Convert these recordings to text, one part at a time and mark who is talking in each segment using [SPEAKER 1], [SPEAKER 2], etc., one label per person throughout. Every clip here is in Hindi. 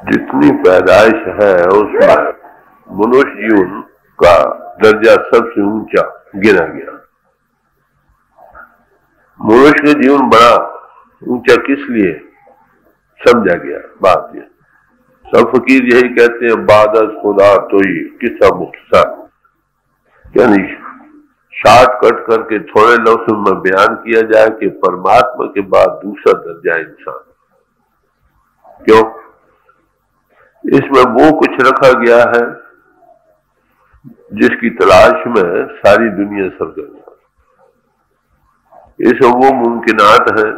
[SPEAKER 1] जितनी पैदाइश है उसमें मनुष्य जीवन का दर्जा सबसे ऊंचा गिना गया। मनुष्य का जीवन बड़ा ऊंचा किस लिए समझा गया? बात ये सब फकीर यही कहते हैं, बादस खुदा तो ही किस्सा मुख्तसर, यानी शॉर्टकट करके थोड़े लफ्ज़ों में बयान किया जाए कि परमात्मा के बाद दूसरा दर्जा इंसान। क्यों? इसमें वो कुछ रखा गया है जिसकी तलाश में सारी दुनिया सरगर्म है। इसमें वो मुमकिनात है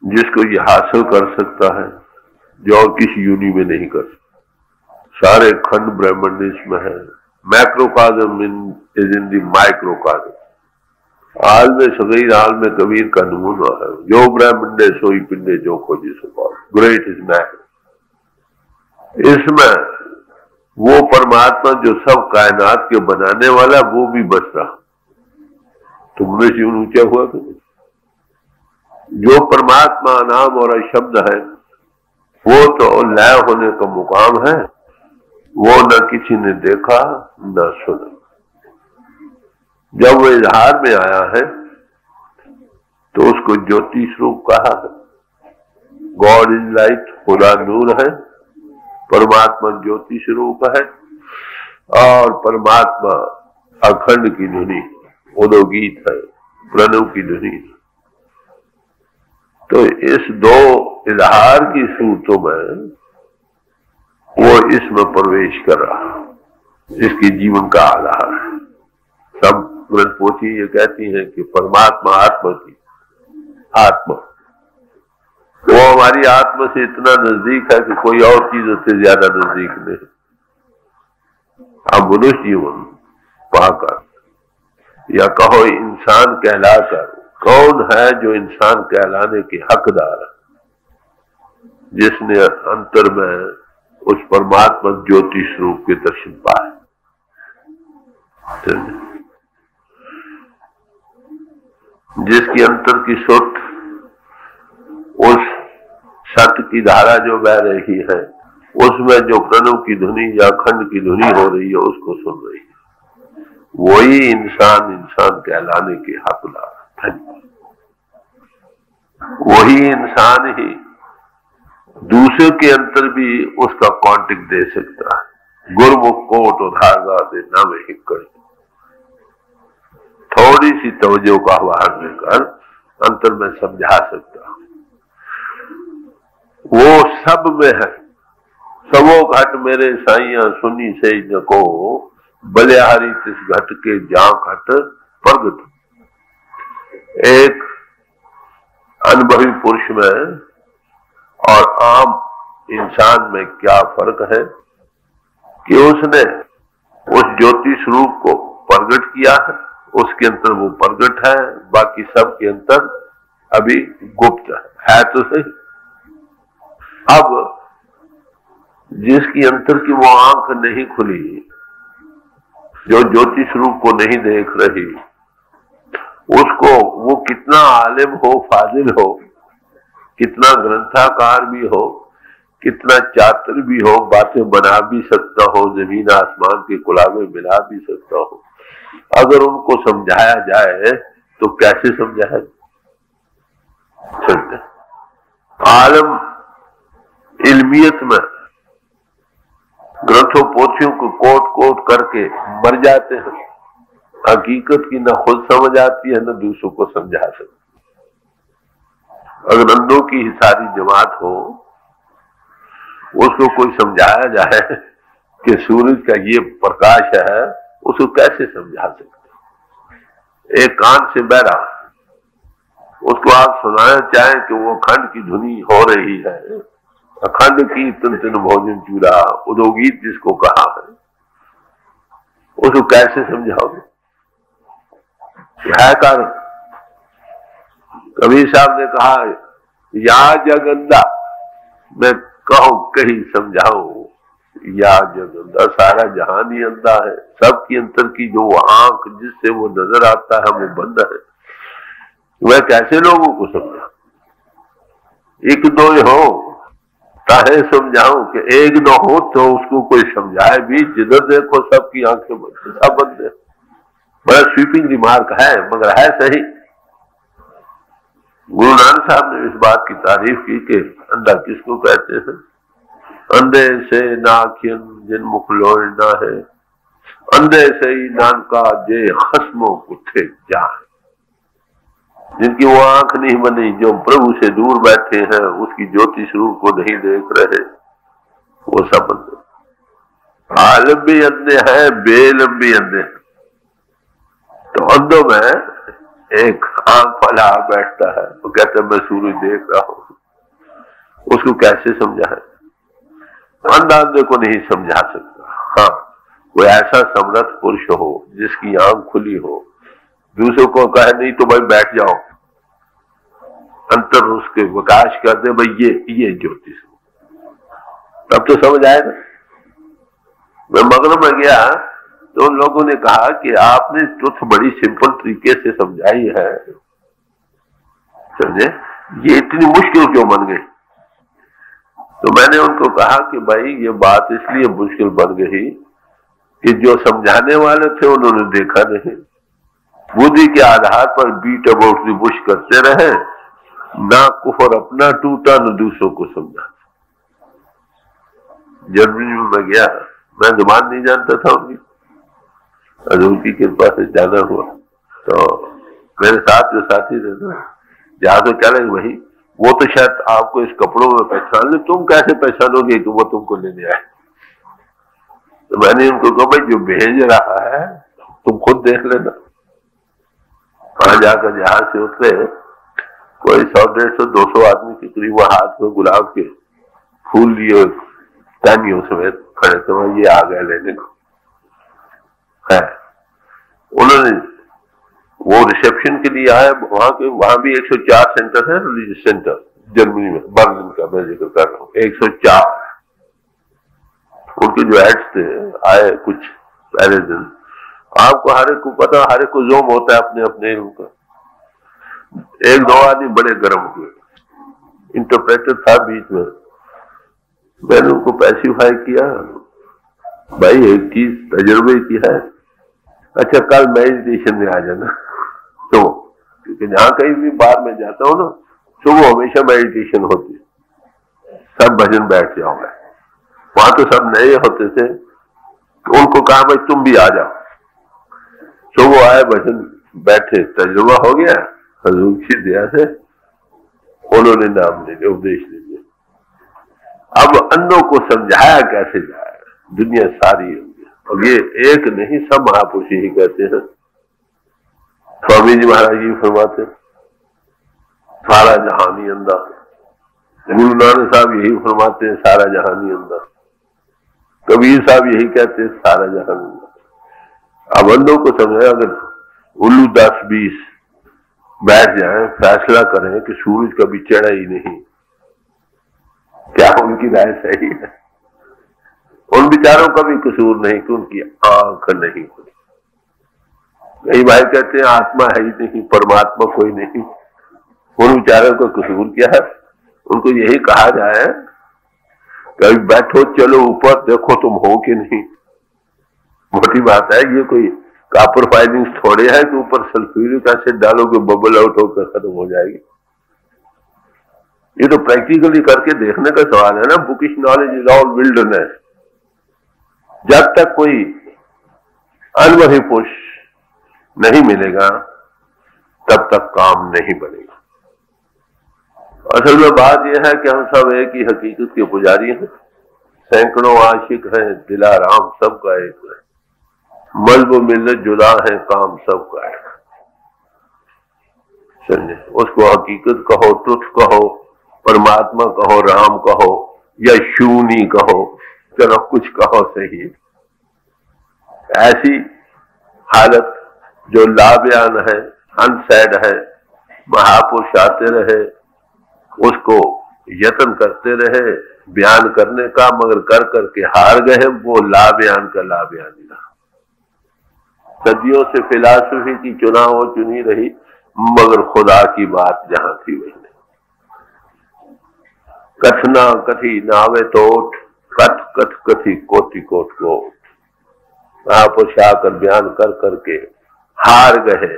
[SPEAKER 1] जिसको ये हासिल कर सकता है जो और किसी यूनि में नहीं कर सकता। सारे खंड ब्रह्मांड इसमें है। मैक्रोकाज़म इज इन द माइक्रोकाज़म। आल में सगीर आल में कबीर का नमूना है। जो ब्रह्मांडे सोई पिंडे जो खोजी सो पाओ, ग्रेट इज मैन। इसमें वो परमात्मा जो सब कायनात के बनाने वाला वो भी बच रहा, तुमने जीवन ऊंचा हुआ। तो जो परमात्मा नाम और शब्द है वो तो लय होने का मुकाम है, वो न किसी ने देखा न सुना। जब वो इजहार में आया है तो उसको ज्योति स्वरूप कहा है। गॉड इज लाइट, खुदा नूर है, परमात्मा ज्योति स्वरूप है और परमात्मा अखंड की ध्वनि उदोगीत है, प्रणव की ध्वनि। तो इस दो इजहार की सूरतों में वो इसमें प्रवेश कर रहा, इसके जीवन का आधार है। सब ग्रंथ पोथी ये कहती है कि परमात्मा आत्मा की आत्मा, वो हमारी आत्मा से इतना नजदीक है कि कोई और चीज उससे ज्यादा नजदीक नहीं। अब मनुष्य जीवन पाकर या कहो इंसान कहलाकर, कौन है जो इंसान कहलाने के हकदार है? जिसने अंतर में उस परमात्मा ज्योति स्वरूप के दर्शन पाए। जिसकी अंतर की सुट उस सत्य की धारा जो बह रही है, उसमें जो प्रणव की ध्वनि या अखंड की ध्वनि हो रही है उसको सुन रही है, वही इंसान इंसान कहलाने के हकदार है। वही इंसान ही दूसरे के अंतर भी उसका कांटेक्ट दे सकता है। गुरमुख कोट उधागा दे न में हिक्कड़, थोड़ी सी तवज्जो का आह्वान देकर अंतर में समझा सकता। वो सब में है। सबो घट मेरे साइया सुनी से जको, बलिहारी तिस घट के जा घट प्रगट। एक अनुभवी पुरुष में और आम इंसान में क्या फर्क है कि उसने उस ज्योति स्वरूप को प्रगट किया है, उसके अंतर वो प्रगट है, बाकी सब के अंतर अभी गुप्त है तो सही। अब जिसकी अंतर की वो आंख नहीं खुली, जो ज्योति स्वरूप को नहीं देख रही, उसको वो कितना आलिम हो, फाजिल हो, कितना ग्रंथाकार भी हो, कितना चातुर भी हो, बातें बना भी सकता हो, जमीन आसमान के कुलावे मिला भी सकता हो, अगर उनको समझाया जाए तो कैसे समझाया सकते? आलम इल्मियत में ग्रंथों पोथियों को कोट कोट करके मर जाते हैं। हकीकत की न खुद समझ आती है न दूसरों को समझा सकते। अगर अंधों की ही सारी जमात हो, उसको कोई समझाया जाए कि सूरज का ये प्रकाश है, उसको कैसे समझा सकते? एक कान से बहरा, उसको आप सुनाना चाहें कि वो अखंड की धुनी हो रही है, अखंड की तन तन भोजन चूरा, उदोगीत जिसको कहा है, उसको कैसे समझाओगे? है कारण। कबीर साहब ने कहा, या जगंदा, मैं कहूं कहीं समझाऊं, या जगंदा, सारा जहान ही अंधा है। सबकी अंतर की जो आंख जिससे वो नजर आता है वो बंद है। वह कैसे लोगों को समझा? एक दो हो चाहे समझाऊं कि एक न हो तो उसको कोई समझाए भी, जिधर देखो सबकी आंखें बंद, सब बंद है। बड़ा स्वीपिंग रिमार्क है मगर है सही। गुरु नानक साहब ने इस बात की तारीफ की कि अंधा किसको कहते हैं? अंधे से नाखियन जिन मुख लोय ना है, अंधे से ही नानका जे खस्मों कुत्थे जा। जिनकी वो आंख नहीं बनी, जो प्रभु से दूर बैठे हैं, उसकी ज्योति स्वरूप को नहीं देख रहे, वो सब अंधे। आलम भी अंधे हैं, बेलम भी अंधे हैं। तो अंधों में एक आंख वाला आ बैठता है, वो कहते मैं सूरज देख रहा हूं, उसको कैसे समझाए? अंधा अंधे को नहीं समझा सकता। हाँ, कोई ऐसा समर्थ पुरुष हो जिसकी आंख खुली हो, दूसरों को कहे नहीं तो भाई बैठ जाओ, अंतर उसके विकास कर दे, भाई ये ज्योतिष, तब तो समझ आएगा। मैं मगरब में गया तो उन लोगों ने कहा कि आपने ट्रुथ बड़ी सिंपल तरीके से समझाई है, समझे, ये इतनी मुश्किल क्यों बन गई? तो मैंने उनको कहा कि भाई ये बात इसलिए मुश्किल बन गई कि जो समझाने वाले थे उन्होंने देखा नहीं, बुद्धि के आधार पर बीट अबाउट द बुश करते रहे, ना कुफर अपना टूटा न दूसरों को समझा। जर्मनी में मैं गया, मैं जुबान नहीं जानता था उनकी, हजूर की कृपा से जाना हुआ। तो मेरे साथ जो साथी थे ना, जहां से कह रहे वही, वो तो शायद आपको इस कपड़ों में पहचान ले, तुम कैसे पहचानोगे कि वो तुमको लेने आए? तो मैंने उनको कहा भाई जो भेज रहा है तुम खुद देख लेना। वहां जाकर जहाज से उतरे, कोई 100, 150, 200 आदमी के करीब वो हाथ में गुलाब के फूल लिए टहनियों समेत खड़े थे, ये आ गए लेने को है। उन्होंने वो रिसेप्शन के लिए आए, वहां भी 104 सेंटर है, रिलीजियस सेंटर जर्मनी में, बर्लिन का मैं जिक्र कर रहा हूँ, 104। उनके जो हेड्स थे आए कुछ पहले दिन, आपको हर एक को पता, हर एक को जोम होता है अपने अपने इल्म का। 1-2 आदमी बड़े गर्म हुए, इंटरप्रेटर था बीच में, मैंने उनको पैसिफाई किया, भाई एक चीज तजुर्बे की है, अच्छा कल मेडिटेशन में आ जाना। तो क्योंकि जहां कहीं भी बाहर में जाता हूँ ना, सुबह हमेशा मेडिटेशन होती है, सब भजन बैठ जाओगे। वहां तो सब नए होते थे, तो उनको कहा भाई तुम भी आ जाओ। सुबह आए, भजन बैठे, तजुर्बा हो गया हजूर की दया से, उन्होंने नाम ले लिया, उपदेश ले लिया। अब अंधों को समझाया कैसे जाए? दुनिया सारी है, अब ये एक नहीं, सब महापुरुष ही कहते हैं। स्वामी जी महाराज जी फरमाते सारा जहानी अंधा, गुरु नानक साहब यही फरमाते हैं सारा जहानी अंधा, कबीर साहब यही कहते हैं सारा जहानी अंधा। अब अंधों को समझे, अगर उल्लू 10-20 बैठ जाए, फैसला करें कि सूरज कभी चढ़ा ही नहीं, क्या उनकी राय सही है? उन बेचारों का भी कसूर नहीं कि उनकी आंख नहीं खुली। कई भाई कहते हैं आत्मा है ही नहीं, परमात्मा कोई नहीं, उन बेचारों का कसूर क्या है? उनको यही कहा जाए कभी बैठो चलो ऊपर देखो तुम हो कि नहीं। मोटी बात है, ये कोई कॉपर फाइलिंग्स थोड़े है कि ऊपर सल्फ्यूरिक एसिड डालोगे बबल आउट होकर खत्म हो जाएगी। ये तो प्रैक्टिकली करके देखने का सवाल है ना। Bookish knowledge is all wilderness. जब तक कोई अनुभवी पुरुष नहीं मिलेगा तब तक काम नहीं बनेगा। असल में बात यह है कि हम सब एक ही हकीकत के पुजारी हैं, सैकड़ों आशिक हैं, दिलाराम सबका एक है, मजहब मिल्लत जुदा है, काम सबका है। समझे? उसको हकीकत कहो, ट्रुथ कहो, परमात्मा कहो, राम कहो या शूनी कहो, चलो कुछ कहो सही। ऐसी हालत जो लाबयान है, अनसैड है, महापुरुष आते रहे, उसको यत्न करते रहे बयान करने का, मगर कर करके हार गए, वो लाबयान का लाबयान ही रहा। सदियों से फिलासफी की चुनाव चुनी रही, मगर खुदा की बात जहां थी वही नहीं। कथना कथी नावे तोट, कथ कथ कथी कोटि कोट कोट। महापुरुष आकर बयान कर करके हार गए,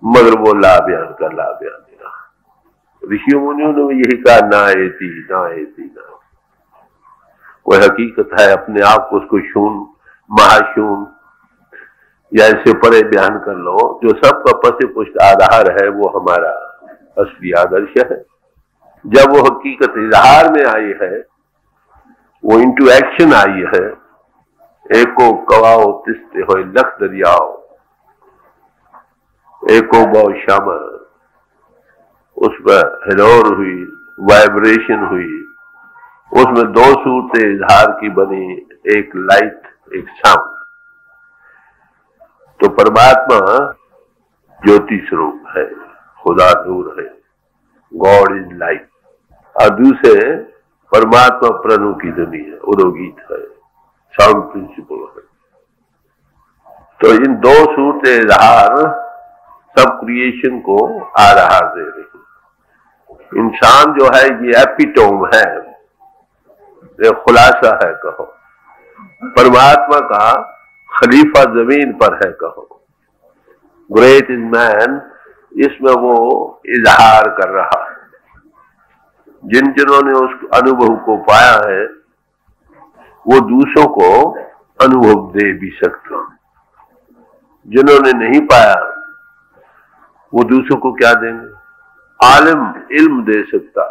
[SPEAKER 1] मगर वो ला बयान कर ला बयान दिया। ऋषि मुनियों ने यही कहा, ना ऐसी ना ऐसी ना। कोई हकीकत है अपने आप को उसको शून्य महाशून्य या इससे परे बयान कर लो। जो सबका पसे पुष्ट आधार है वो हमारा असली आदर्श है। जब वो हकीकत इजहार में आई है, वो इंटू एक्शन आई है, एको कवाओ तिस्ते हो लख दरियाओ, एको बहु श्याम, उसमें हिलोर हुई, वाइब्रेशन हुई, उसमें दो सूरतें इजहार की बनी, एक लाइट एक साउंड। तो परमात्मा ज्योति स्वरूप है, खुदा नूर है, गॉड इज लाइट। और दूसरे परमात्मा प्रणु की ध्वनि है, उदोगीत है, साउंड प्रिंसिपल है। तो इन दो सूरतें इजहार सब क्रिएशन को आधार दे रही। इंसान जो है ये एपिटोम है, ये खुलासा है कहो। परमात्मा का खलीफा जमीन पर है कहो। ग्रेट इज मैन, इसमें वो इजहार कर रहा है। जिन जिन्होंने उस अनुभव को पाया है वो दूसरों को अनुभव दे भी सकते हैं। जिन्होंने नहीं पाया वो दूसरों को क्या देंगे? आलिम इल्म दे सकता,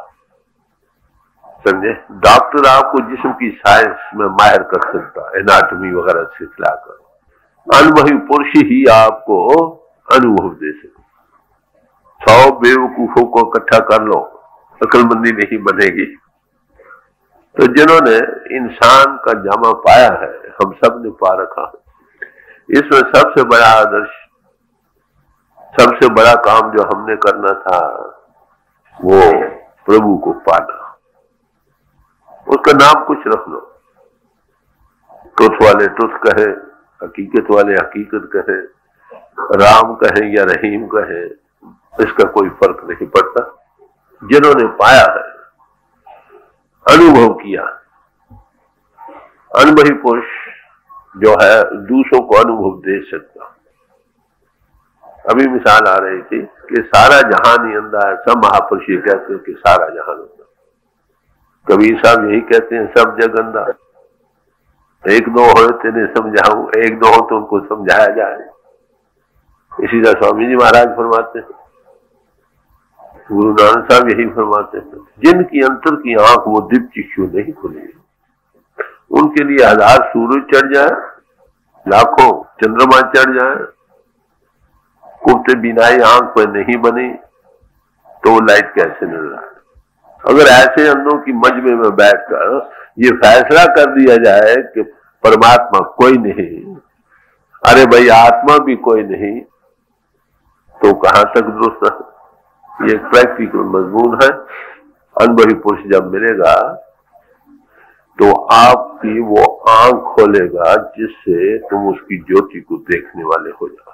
[SPEAKER 1] समझे। डॉक्टर आपको जिस्म की साइंस में माहिर कर सकता, एनाटॉमी वगैरह सिखलाकर। अनुभवी पुरुष ही आपको अनुभव दे सकता। 100 बेवकूफों को इकट्ठा कर लो, अक्लमंदी नहीं बनेगी। तो जिन्होंने इंसान का जामा पाया है, हम सब ने पा रखा है। इसमें सबसे बड़ा आदर्श, सबसे बड़ा काम जो हमने करना था वो प्रभु को पाना। उसका नाम कुछ रख लो, ट्रुथ वाले ट्रुथ कहे, हकीकत वाले हकीकत कहे, राम कहे या रहीम कहे, इसका कोई फर्क नहीं पड़ता। जिन्होंने पाया है, अनुभव किया, अनुभवी पुरुष जो है दूसरों को अनुभव दे सकता। अभी मिसाल आ रही थी कि सारा जहान ही अंधा है। सब महापुरुष ये कहते हैं कि सारा जहान अंधा। कबीर साहब यही कहते हैं सब जग अंधा। एक दो हो तेने समझाऊं, एक दो हो तो उनको समझाया जाए। इसी तरह स्वामी जी महाराज फरमाते हैं, गुरु नानक साहब यही फरमाते हैं, जिनकी अंतर की आंख वो दिव्य चक्षु नहीं खुली, उनके लिए 1000 सूरज चढ़ जाए, लाखों चंद्रमा चढ़ जाए, कुफ्ते बिनाई आंख पर नहीं बनी तो वो लाइट कैसे नजर आए। अगर ऐसे अंधों की मजमे में बैठकर ये फैसला कर दिया जाए कि परमात्मा कोई नहीं, अरे भाई आत्मा भी कोई नहीं, तो कहां तक दुरुस्त है? ये प्रैक्टिकल मजमून है। अनुभवी पुरुष जब मिलेगा तो आपकी वो आंख खोलेगा जिससे तुम उसकी ज्योति को देखने वाले हो जाओ।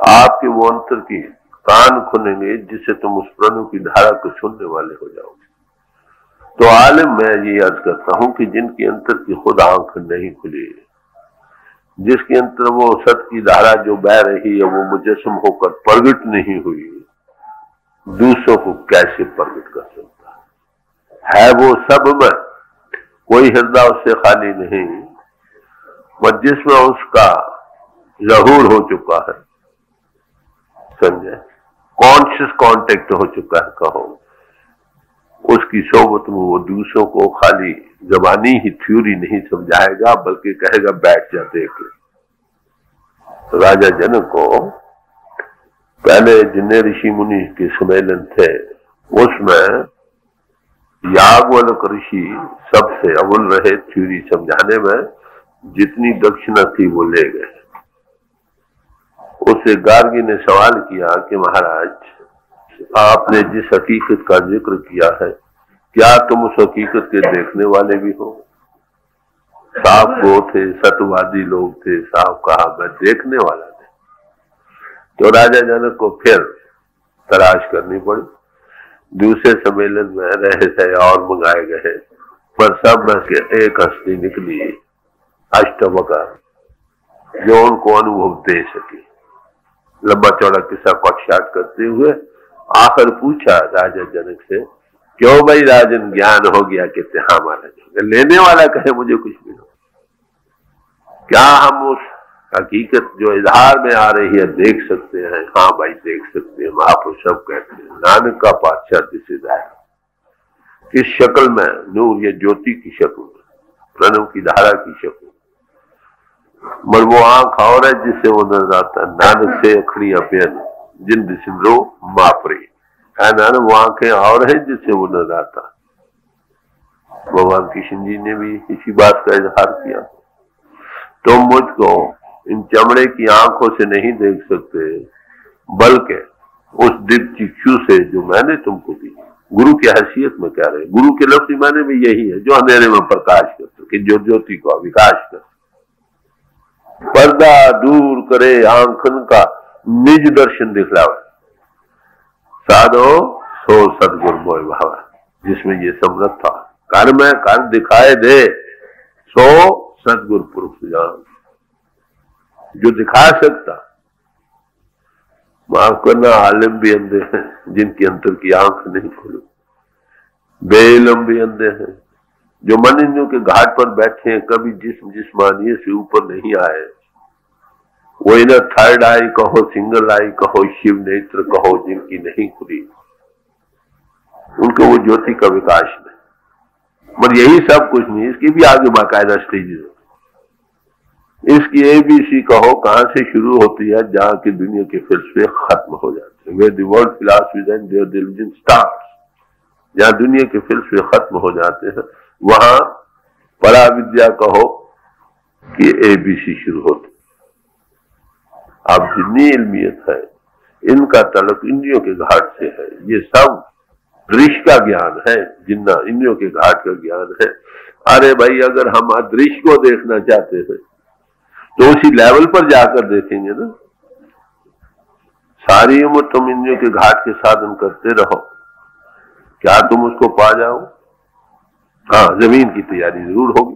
[SPEAKER 1] आपके वो अंतर की कान खुलेंगे जिससे तुम उस प्रणु की धारा को सुनने वाले हो जाओगे। तो आलिम मैं ये अर्ज करता हूं कि जिनकी अंतर की खुद आंख नहीं खुली, जिसके अंतर वो सत की धारा जो बह रही है वो मुजस्सम होकर प्रगट नहीं हुई, दूसरों को कैसे प्रगट कर सकता है? वो सब में कोई हृदय उससे खाली नहीं, और जिसमें उसका ज़हूर हो चुका है, समझे, कॉन्शियस कांटेक्ट हो चुका है कहो, उसकी सोबत में वो दूसरों को खाली जबानी ही थ्योरी नहीं समझाएगा बल्कि कहेगा बैठ जा देख। तो राजा जनक को पहले जितने ऋषि मुनि के सम्मेलन थे उसमें याज्ञवल्क्य ऋषि सबसे अव्वल रहे थ्योरी समझाने में। जितनी दक्षिणा थी वो ले गए। उससे गार्गी ने सवाल किया कि महाराज आपने जिस हकीकत का जिक्र किया है क्या तुम उस हकीकत के देखने वाले भी हो? साफ वो थे, सत्यवादी लोग थे। साफ कहा मैं देखने वाला था। तो राजा जनक को फिर तलाश करनी पड़ी। दूसरे सम्मेलन में रहे थे और मंगाए गए, पर सब में से एक हस्ती निकली अष्टवक्र, जो उनको अनुभव दे सके। लंबा चौड़ा किस्सा पक्षाट करते हुए आखिर पूछा राजा जनक से, क्यों भाई राजन, ज्ञान हो गया? कहते हाँ महाराज। लेने वाला कहे मुझे कुछ भी हो, क्या हम उस हकीकत जो इजहार में आ रही है देख सकते हैं? हाँ भाई देख सकते हैं। महापुरुष सब कहते हैं नानक का पातशाह दिस इज दैट, किस शक्ल में? नूर, ये ज्योति की शक्ल में, प्रणव की धारा की शक्ल, मगर वो आंख और है जिससे वो नजर आता है। नानक से अखड़ियां पेन जिंद सिंदरो मापरे है नानक, वो आंखें और है जिससे वो नजर आता। भगवान कृष्ण जी ने भी इसी बात का इजहार किया, तुम मुझको इन चमड़े की आंखों से नहीं देख सकते, बल्कि उस दिव्य चक्षु से जो मैंने तुमको दी। गुरु की हैसियत में कह रहे, गुरु के लफ्ज माने भी यही है, जो अंधेरे में प्रकाश कर सके, जो ज्योति को विकास कर, पर्दा दूर करे आंखन का, निज दर्शन दिखलावे, साधो सो सदगुर मोय भावा। जिसमें ये समर्थ था, कर में कर दिखाए दे, सो सदगुर पुरुष जान, जो दिखा सकता। माफ करना, आलिम भी अंधे हैं जिनकी अंतर की आंख नहीं खुली, बेइल्म भी अंधे हैं जो मन इंद्रियों के घाट पर बैठे हैं, कभी जिस्मानियत से ऊपर नहीं आए। वो इन्हें थर्ड आई कहो, सिंगल आई कहो, शिव नेत्र कहो, जिनकी नहीं खुली, उनको वो ज्योति का विकास नहीं। मगर यही सब कुछ नहीं, इसकी भी आगे बाकायदा स्टेजेस। इसकी एबीसी कहो कहां से शुरू होती है, जहां की दुनिया के फिलसफे खत्म हो जाते हैं। Way the world philosophies and their religion starts, जहां दुनिया के फिलसफे खत्म हो जाते हैं, वहां पराविद्या कहो कि एबीसी शुरू होती। अब जितनी इल्मियत है, इनका तलक इंद्रियों के घाट से है। ये सब दृश्य का ज्ञान है, जिन्ना इंद्रियों के घाट का ज्ञान है। अरे भाई, अगर हम अदृश्य को देखना चाहते हैं तो उसी लेवल पर जाकर देखेंगे ना। सारी उम्र तुम इंद्रियों के घाट के साधन करते रहो, क्या तुम उसको पा जाओ? हाँ, जमीन की तैयारी जरूर होगी।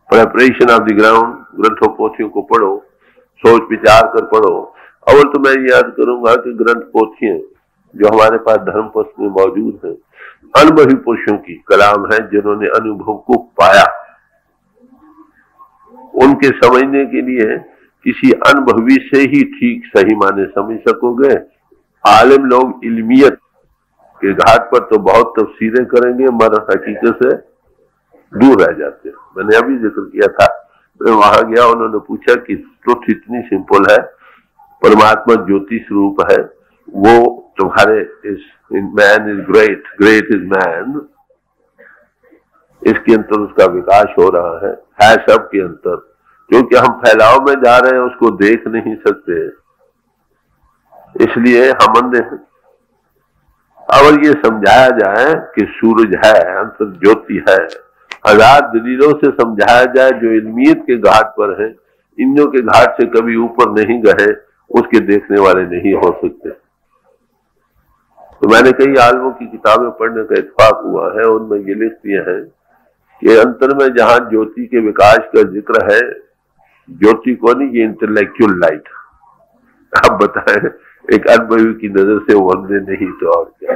[SPEAKER 1] प्रेपरेशन ऑफ द ग्राउंड, ग्रंथों पोथियों को पढ़ो, सोच विचार कर पढ़ो। अव्वल तो मैं याद करूंगा कि ग्रंथ पोथियां जो हमारे पास धर्म पथ में मौजूद है, अनुभवी पुरुषों की कलाम है, जिन्होंने अनुभव को पाया। उनके समझने के लिए किसी अनुभवी से ही ठीक सही माने समझ सकोगे। आलिम लोग इल्मियत के घाट पर तो बहुत तफसीरें करेंगे, मगर हकीकत से दूर रह जाते हैं। मैंने अभी जिक्र किया था, मैं वहां गया, उन्होंने पूछा कि ट्रुथ इतनी सिंपल है, परमात्मा ज्योति स्वरूप है, वो तुम्हारे man is great, great is man, इसके अंतर उसका विकास हो रहा है सबके अंतर। क्योंकि हम फैलाव में जा रहे हैं, उसको देख नहीं सकते, इसलिए हम अंधे हैं। अगर ये समझाया जाए कि सूरज है, अंतर ज्योति है, आजाद दलीलों से समझाया जाए जो इल्मियत के घाट पर है, इंद्रियों के घाट से कभी ऊपर नहीं गए, उसके देखने वाले नहीं हो सकते। तो मैंने कई आलमों की किताबें पढ़ने का इत्तेफाक हुआ है, उनमें ये लिख दिए हैं कि अंतर में जहां ज्योति के विकास का जिक्र है, ज्योति को नहीं, ये इंटेलेक्चुअल लाइट। आप बताएं, एक अनुभवी की नजर से वो अंधे नहीं तो और क्या।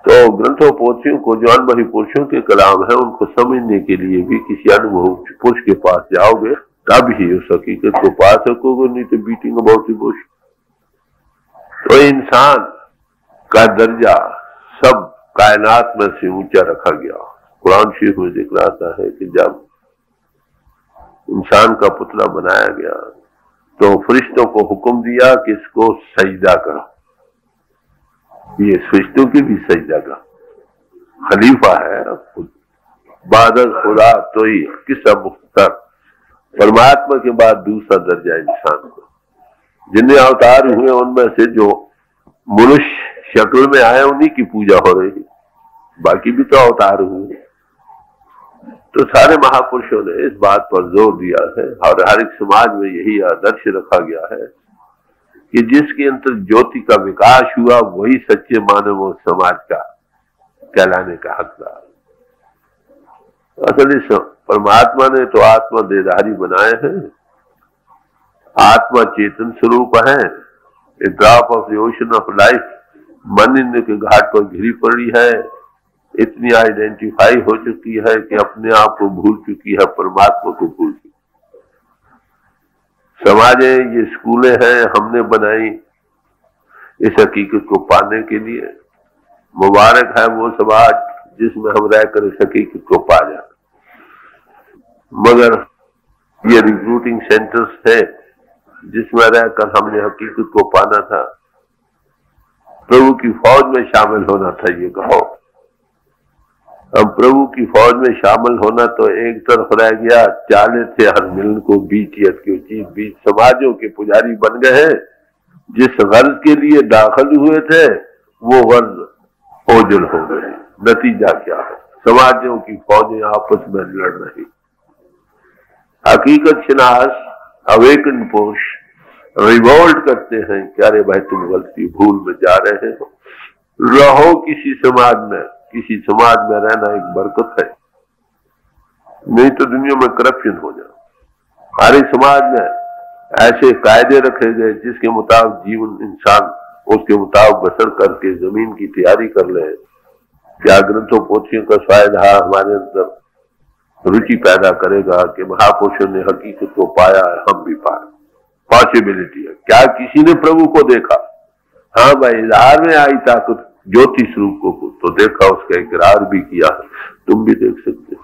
[SPEAKER 1] तो ग्रंथों पोथियों को, जो अनुभवी पुरुषों के कलाम है, उनको समझने के लिए भी किसी अनुभवी पुरुष के पास जाओगे तब ही उस हकीकत को पा सकोगे, नहीं तो बीटिंग अबाउट द बुश। तो इंसान का दर्जा सब कायनात में से ऊंचा रखा गया। कुरान शरीफ में जिक्र आता है कि जब इंसान का पुतला बनाया गया तो फरिश्तों को हुक्म दिया कि इसको सजदा करो। ये फरिश्तों की भी सजदा का खलीफा है, बादल खुदा तो ही किस्सा मुख्तर, परमात्मा के बाद दूसरा दर्जा इंसान को। जिन्हें अवतार हुए उनमें से जो मनुष्य शक्ल में आए उन्हीं की पूजा हो रही, बाकी भी तो अवतार हुए। तो सारे महापुरुषों ने इस बात पर जोर दिया है और हर एक समाज में यही आदर्श रखा गया है कि जिसके अंतर ज्योति का विकास हुआ वही सच्चे मानव और समाज का कहलाने का हकदार। असल इस परमात्मा ने तो आत्मा देहधारी बनाए हैं। आत्मा चेतन स्वरूप है। A drop of the ocean of life मानिन्य के घाट पर घिरी पड़ी है, इतनी आइडेंटिफाई हो चुकी है कि अपने आप को भूल चुकी है, परमात्मा को भूल चुकी। समाजें, ये स्कूलें हैं, हमने बनाई इस हकीकत को पाने के लिए। मुबारक है वो समाज जिसमें हम रहकर इस हकीकत को पा जाए। मगर ये रिक्रूटिंग सेंटर्स है जिसमें रहकर हमने हकीकत को पाना था। प्रभु की फौज में शामिल होना था। ये कहो अब प्रभु की फौज में शामिल होना तो एक तरफ रह गया, चाले थे हर मिलन को बीच बीच समाजों के पुजारी बन गए हैं। जिस गर्ज के लिए दाखिल हुए थे वो गर्ज ओझल हो गए। नतीजा क्या है? समाजों की फौजें आपस में लड़ रही। हकीकत शनास अवेकन पुरुष रिवोल्ट करते हैं कि अरे भाई तुम गलती भूल में जा रहे हो। रहो किसी समाज में, किसी समाज में रहना एक बरकत है, नहीं तो दुनिया में करप्शन हो जाए। हमारे समाज में ऐसे कायदे रखे गए जिसके मुताबिक जीवन इंसान उसके मुताबिक बसर करके जमीन की तैयारी कर ले। क्या ग्रंथों पोथियों का फायदा हमारे अंदर रुचि पैदा करेगा कि महापुरुषों ने हकीकत को पाया है, हम भी पाए। पॉसिबिलिटी है। क्या किसी ने प्रभु को देखा? हाँ भाई, इजहार में आई ताकत ज्योति स्वरूप को तो देखा, उसका इकरार भी किया। तुम भी देख सकते हो।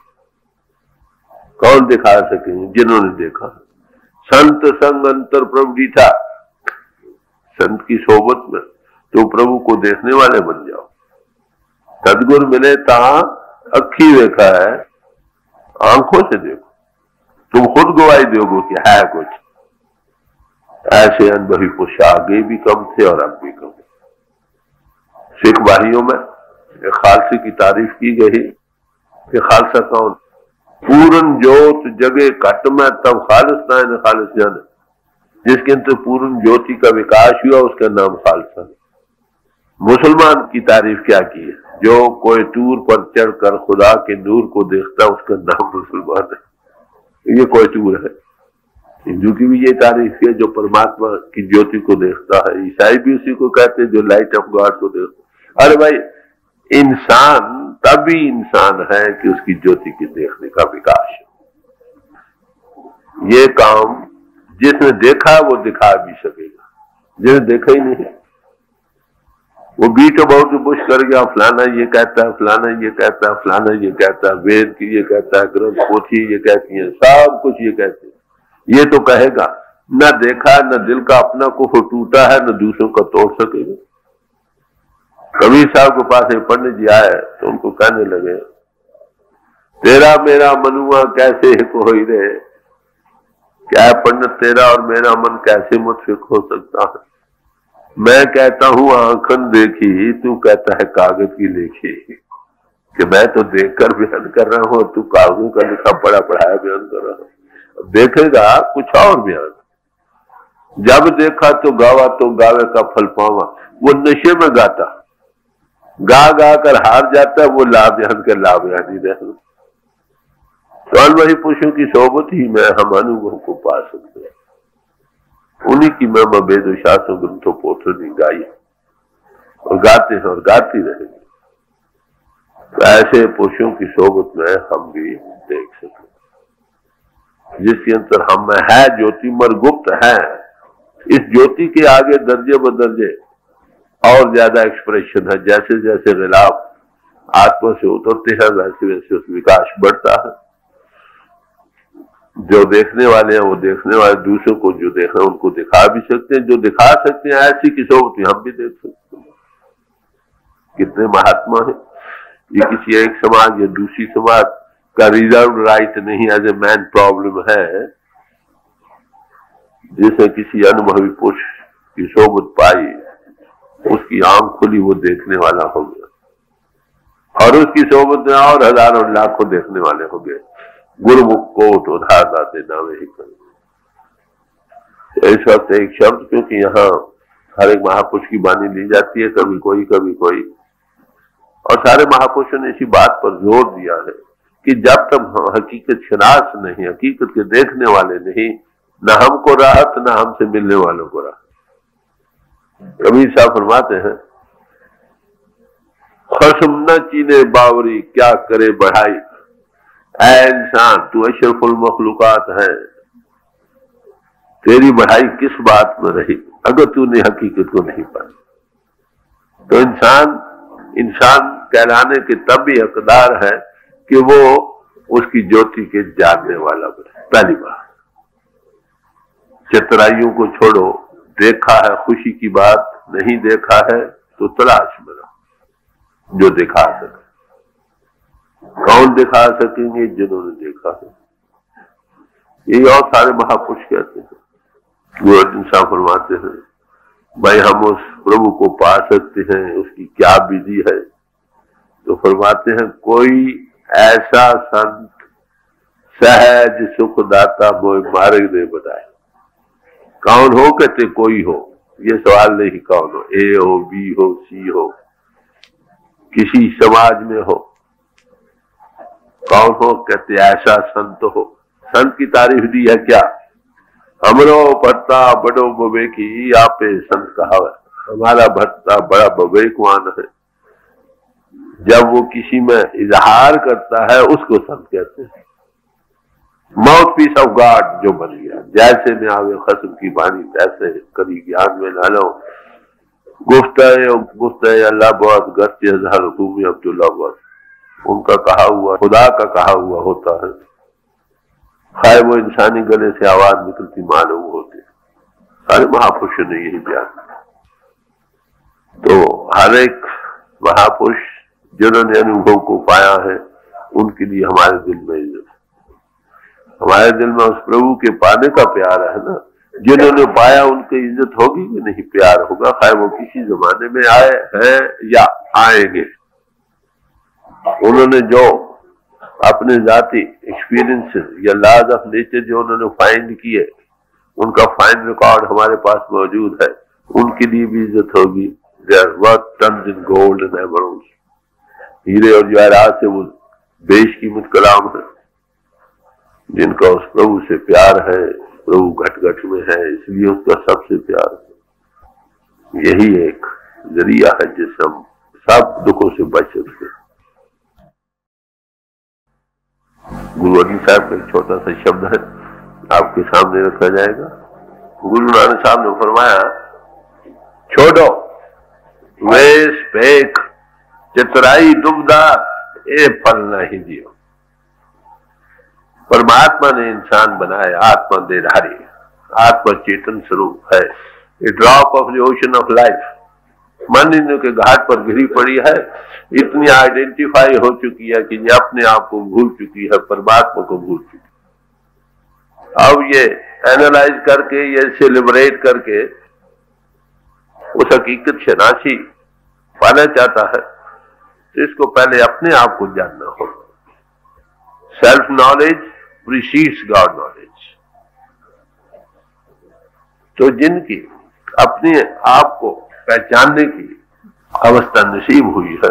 [SPEAKER 1] कौन दिखा सकेंगे? जिन्होंने देखा। संत संग अंतर प्रभु जी था। संत की सोबत में तो प्रभु को देखने वाले बन जाओ। सदगुरु मिले ता अखी देखा है, आंखों से देखो। तुम खुद गवाही दोगे कि है कुछ। ऐसे अनुभवी पुरुष आगे भी कम थे और अब भी कम। सिख भाइयों में खालसे की तारीफ की गई कि खालसा कौन? पूर्ण जोत जगे कट में तब खालिस ना खालिस जाने। जिसके अंदर पूर्ण ज्योति का विकास हुआ उसका नाम खालसा। मुसलमान की तारीफ क्या की है? जो कोई टूर पर चढ़कर खुदा के नूर को देखता उसका नाम मुसलमान है। ये कोई टूर है। हिंदू की भी ये तारीफ है जो परमात्मा की ज्योति को देखता है। ईसाई भी उसी को कहते हैं जो लाइट ऑफ गॉड को देखता। अरे भाई, इंसान तभी इंसान है कि उसकी ज्योति के देखने का विकास है। ये काम जिसने देखा वो दिखा भी सकेगा, जिसने देखा ही नहीं वो बीट अबाउट बुश कर गया। फलाना ये कहता है, फलाना ये कहता है, फलाना ये कहता है, वेद की ये कहता है, ग्रंथ पोथी ये कहती है, सब कुछ ये कहते हैं। ये तो कहेगा न देखा, न दिल का अपना कुफर टूटा है, न दूसरों का तोड़ सकेगा। कबीर साहब के पास एक पंडित जी आए तो उनको कहने लगे, तेरा मेरा मनुआ कैसे एक होई रे। क्या है पंडित, तेरा और मेरा मन कैसे मुतफिक हो सकता है? मैं कहता हूं आंखन देखी, तू कहता है कागज की लेखी। कि मैं तो देखकर बयान कर रहा हूं, तू कागजों का लिखा पढ़ा पढ़ाया बयान कर रहा हूं। देखेगा कुछ और बयान। जब देखा तो गावा तो गावे का फल पावा। वो नशे में गाता, गा गा कर हार जाता, वो ला बयान के ला बयानी रहना। तो वही पुरुषों की सोबत ही में हम अनुभव को पा सकते हैं। उन्हीं की महिमा वेद शास्त्रों ग्रंथों पोथों गाई और गाते हैं और गाती रहेंगे। तो ऐसे पुरुषों की सोबत में हम भी देख सकते, जिसके अंतर हम में है ज्योतिमर गुप्त है। इस ज्योति के आगे दर्जे बदर्जे और ज्यादा एक्सप्रेशन है। जैसे जैसे गिलाफ आत्मा से उतरते हैं वैसे वैसे उस विकास बढ़ता है। जो देखने वाले हैं वो देखने वाले दूसरों को जो देख रहे हैं उनको दिखा भी सकते हैं। जो दिखा सकते हैं ऐसी की सोबत हम भी देख सकते हैं। कितने महात्मा है। ये किसी एक समाज या दूसरी समाज का रिजर्व राइट नहीं, एज ए मैन प्रॉब्लम है। जिसे किसी अनुभवी पुरुष की सोबत पाई, उसकी आंख खुली, वो देखने वाला हो गया और उसकी सोबत में और हजारों लाखों देखने वाले हो गए। गुरुमुख कोट उधार दाते नावे ही कर। इस वक्त एक शब्द, क्योंकि यहाँ हर एक महापुरुष की वाणी ली जाती है, कभी कोई कभी कोई, और सारे महापुरुषों ने इसी बात पर जोर दिया है कि जब तक हम हकीकत शनास नहीं, हकीकत के देखने वाले नहीं, न हमको राहत न हमसे मिलने वालों को राहत। कबीर साहब फरमाते हैं, खसम न चीने बावरी क्या करे बढ़ाई, ऐ इंसान तू अशरफुल मखलूकात है, तेरी बढ़ाई किस बात में रही अगर तूने हकीकत को नहीं पाया। तो इंसान कहलाने के तब भी हकदार है कि वो उसकी ज्योति के जानने वाला बने। पहली बात, चतुराइयों को छोड़ो, देखा है खुशी की बात, नहीं देखा है तो तलाश में रहो जो दिखा सके। कौन दिखा सकेंगे? जिन्होंने देखा है। यही और सारे महापुरुष कहते हैं। गुरु अर्जुन साहब फरमाते हैं, भाई हम उस प्रभु को पा सकते हैं, उसकी क्या विधि है? तो फरमाते हैं, कोई ऐसा संत सहज सुखदाता मोय मार्ग दे बताए। कौन हो? कहते कोई हो। ये सवाल नहीं कौन हो, ए हो, बी हो, सी हो, किसी समाज में हो, कौन हो? कहते ऐसा संत हो। संत की तारीफ दी है क्या? हमरो भट्टा बड़ो बवेकी आपे संत कहावे। हमारा भट्टा बड़ा विवेकवान है। जब वो किसी में इजहार करता है उसको संत कहते हैं। माउथ पीस ऑफ गॉड जो बन गया, जैसे में आवे खस्म की वाणी तैसे कभी ज्ञान में न लो। गुफ्ते अल्लाह बहुत गर्चे हजार हुकूमी अब्दुल्ला बहुत, उनका कहा हुआ खुदा का कहा हुआ होता है। खाए वो इंसानी गले से आवाज निकलती मालूम होती। सारे महापुरुषों ने यही बयान। तो हर एक महापुरुष जिन्होंने अनुभव को पाया है उनके लिए हमारे दिल में इज्जत है। हमारे दिल में उस प्रभु के पाने का प्यार है ना। जिन्होंने पाया उनकी इज्जत होगी कि नहीं? प्यार होगा, चाहे वो किसी जमाने में आए हैं या आएंगे। उन्होंने जो अपने जाति एक्सपीरियंसेस या लॉज ऑफ नेचर जो उन्होंने फाइंड किए, उनका फाइंड रिकॉर्ड हमारे पास मौजूद है, उनके लिए भी इज्जत होगी। They're worth tons in gold and emeralds, हीरे और जवाहरात से वो बेशकीमत कलाम है। जिनका उस प्रभु से प्यार है, प्रभु घट घट में है, इसलिए उसका सबसे प्यार है। यही एक जरिया है जिससे हम सब दुखों से बच सकते हैं। गुरु अर्जुन साहब का एक छोटा सा शब्द है, आपके सामने रखा जाएगा। गुरु नानक साहब ने फरमाया, छोड़ो वेश पेख चतुराई दुबदा ए फल नहीं दियो। परमात्मा ने इंसान बनाया, आत्मा देधारी, आत्मा चेतन स्वरूप है। A drop of the ocean of life मन के घाट पर गिरी पड़ी है, इतनी आइडेंटिफाई हो चुकी है कि ये अपने आप को भूल चुकी है, परमात्मा को भूल चुकी है। अब ये एनालाइज करके, ये सेलिब्रेट करके उस हकीकत शनासी पाना चाहता है, तो इसको पहले अपने आप को जानना होगा। Self knowledge precedes God knowledge. तो जिनकी अपने आप को पहचानने की अवस्था नसीब हुई है,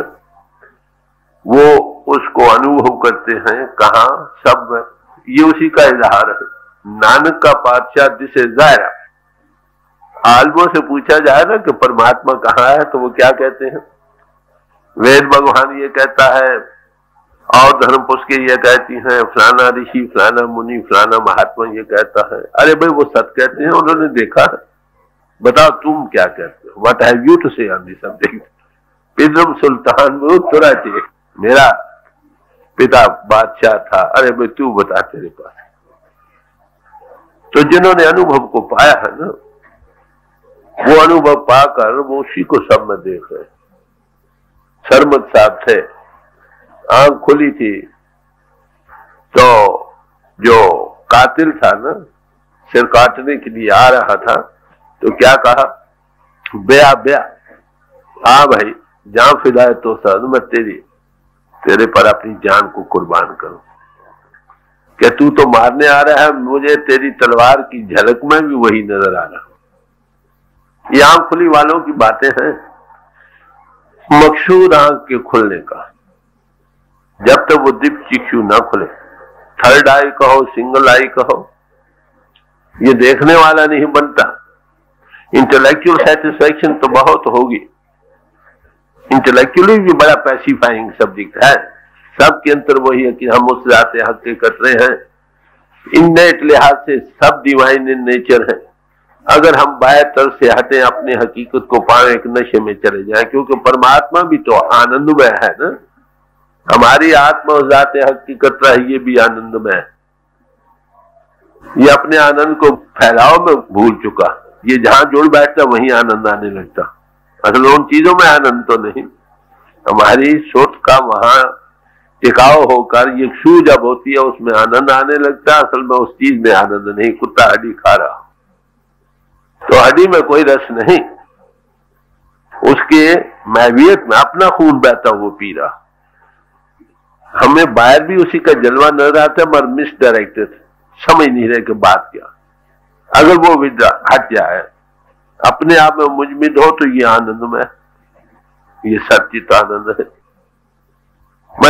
[SPEAKER 1] वो उसको अनुभव करते हैं। कहाँ? सब में। ये उसी का इजहार है। नानक का पातशाह जिसे जायरा, आलमों से पूछा जाए ना कि परमात्मा कहाँ है, तो वो क्या कहते हैं? वेद भगवान ये कहता है और धर्म पुस्तकें ये कहती हैं, फलाना ऋषि, फलाना मुनि, फलाना महात्मा ये कहता है। अरे भाई वो सत कहते हैं, उन्होंने देखा है। बताओ तुम क्या कहते हो? व्हाट हैव यू टू से ऑन दिस सब्जेक्ट? पिदरम सुल्तान तुराचे, मेरा पिता बादशाह था। अरे भाई तू बता तेरे पास। तो जिन्होंने अनुभव को पाया है ना, वो अनुभव पाकर वो उसी को सब में देख रहे। सरमद साहब थे, आंख खुली थी तो जो कातिल था ना, सिर काटने के लिए आ रहा था, तो क्या कहा? बेया बेया, हाँ भाई जान फिदा है तो सद मैं तेरे पर अपनी जान को कुर्बान करूं। क्या तू तो मारने आ रहा है, मुझे तेरी तलवार की झलक में भी वही नजर आ रहा। ये आंख खुली वालों की बातें हैं। मकसूद आंख के खुलने का, जब तक वो दीप चिक्षु ना खुले, थर्ड आई कहो, सिंगल आई कहो, ये देखने वाला नहीं बनता। इंटेलेक्चुअल सेटिस्फैक्शन तो बहुत होगी, इंटेलेक्चुअली भी बड़ा पैसिफाइंग सब्जेक्ट है। सबके अंतर वही है कि हम उस जाते हक के कर रहे हैं। इननेट लिहाज से सब डिवाइन इन नेचर है। अगर हम बाएं तरफ से हटे, अपने हकीकत को पाए, एक नशे में चले जाएं, क्योंकि परमात्मा भी तो आनंदमय है ना। हमारी आत्मा उस जाते हक की कर रहा है, ये भी आनंदमय है। ये अपने आनंद को फैलाव में भूल चुका। ये जहां जुड़ बैठता वहीं आनंद आने लगता। असल उन चीजों में आनंद तो नहीं, हमारी सोच का वहां टिकाव होकर ये शू जब होती है उसमें आनंद आने लगता। असल में उस चीज में आनंद नहीं। कुत्ता हड्डी खा रहा तो हड्डी में कोई रस नहीं, उसके महवियत में अपना खून बहता वो पी रहा। हमें बाहर भी उसी का जलवा नजर आता, मगर मिसडायरेक्टेड, समझ नहीं रहे कि बात क्या। अगर वो विद्या हट जाए, अपने आप में मुजमिद हो, तो ये आनंद में, ये सचित आनंद है।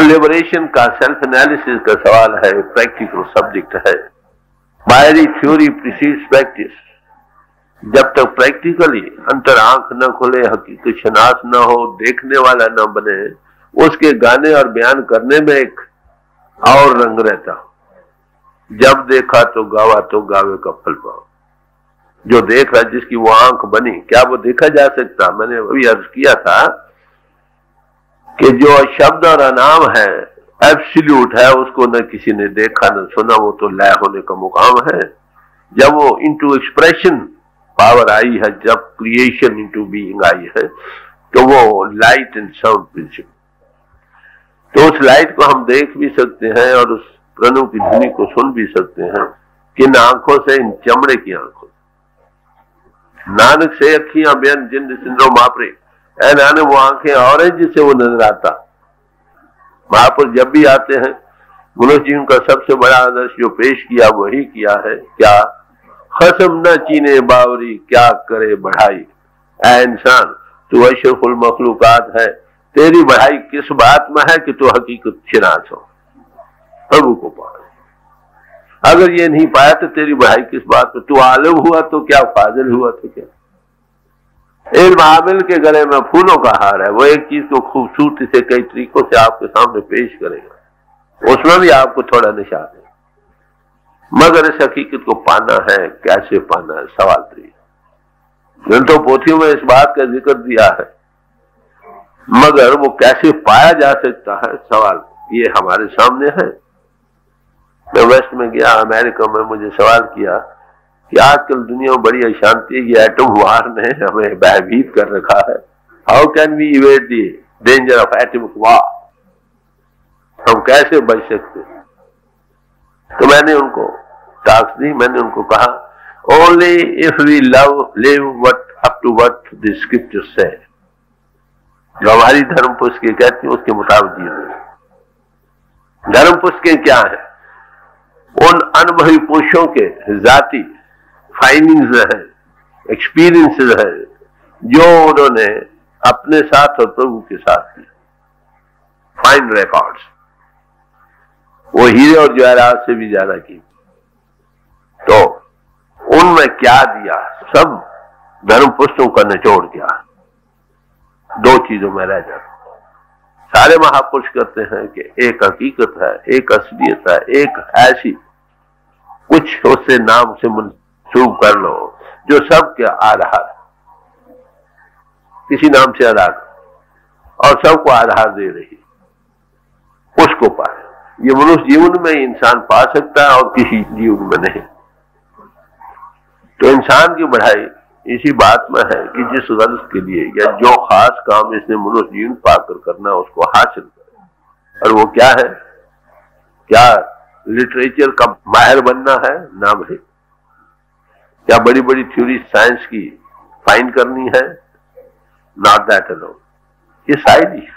[SPEAKER 1] लिबरेशन का सेल्फ एनालिसिस का सवाल है, प्रैक्टिकल सब्जेक्ट है। बाहरी थ्योरी प्रीसीड्स प्रैक्टिस। जब तक प्रैक्टिकली अंतर आंख न खुले, हकीकत शनास न हो, देखने वाला न बने, उसके गाने और बयान करने में एक और रंग रहता। जब देखा तो गावा, तो गावे का फल पाओ। जो देख रहा, जिसकी वो आंख बनी, क्या वो देखा जा सकता? मैंने अभी अर्ज किया था कि जो शब्द और अनाम है, एब्सोल्यूट है, उसको न किसी ने देखा न सुना, वो तो लय होने का मुकाम है। जब वो इनटू एक्सप्रेशन पावर आई है, जब क्रिएशन इनटू बीइंग आई है, तो वो लाइट एंड साउंड प्रिंसिपल। तो उस लाइट को हम देख भी सकते हैं और उस प्रणव की ध्वनि को सुन भी सकते हैं। किन आंखों से? इन चमड़े की आंखों। नानक से अखियां बेन जिंद सिंधो मापरे, ऐ नानक वो आंखें और है जिससे वो नजर आता। महापुरुष जब भी आते हैं, मनुष्य जीवन का सबसे बड़ा आदर्श जो पेश किया वही किया है। क्या? खसम न चीने बावरी, क्या करे बढ़ाई। ऐ इंसान, तू अशरफुल मखलूकात है, तेरी बढ़ाई किस बात में है कि तू हकीकत शिनास हो, प्रभु को पाए। अगर ये नहीं पाया तो तेरी बढ़ाई किस बात में? तू आलिम हुआ तो क्या, फाजिल हुआ तो क्या। इल्म आमिल के गले में फूलों का हार है। वो एक चीज को खूबसूरती से कई तरीकों से आपके सामने पेश करेगा, उसमें भी आपको थोड़ा निशान है। मगर इस हकीकत को पाना है, कैसे पाना है, सवाल तो ये। ग्रंथों पोथियों में इस बात का जिक्र दिया है, मगर वो कैसे पाया जा सकता है, सवाल ये हमारे सामने है। मैं वेस्ट में गया, अमेरिका में, मुझे सवाल किया कि आजकल दुनिया में बड़ी अशांति है, ये एटम वार ने हमें भयभीत कर रखा है। How can we avert the danger of atomic war? हम कैसे बच सकते? तो मैंने उनको टास्क दी। मैंने उनको कहा, only if we live what up to what the scripture से, जो हमारी धर्म पुस्तकें कहती है उसके मुताबिक जीवन। धर्म पुस्तकें क्या है? उन अनुभवी पुरुषों के जाति फाइंडिंग्स है, एक्सपीरियंसेस है, जो उन्होंने अपने साथ और प्रभु के साथ किए। फाइंड रिकॉर्ड्स, वो हीरे और जवाहरात से भी ज्यादा की। तो उनमें क्या दिया? सब धर्म पुस्तकों का निचोड़ क्या? दो चीजों में रह जाता। सारे महापुरुष कहते हैं कि एक हकीकत है, एक असलियत है, एक ऐसी कुछ उससे नाम से मंसूब कर लो जो सबके आधार, किसी नाम से आधार और सबको आधार दे रही, उसको पाए। ये मनुष्य जीवन में इंसान पा सकता है और किसी जीवन में नहीं। तो इंसान की बढ़ाई इसी बात में है कि जिस गर्ज के लिए या जो खास काम इसने मनुष्य जीवन पाकर करना उसको हासिल करे। और वो क्या है? क्या लिटरेचर का माहिर बनना है? ना भाई। क्या बड़ी बड़ी थ्योरी साइंस की फाइंड करनी है? Not that alone. ये शायरी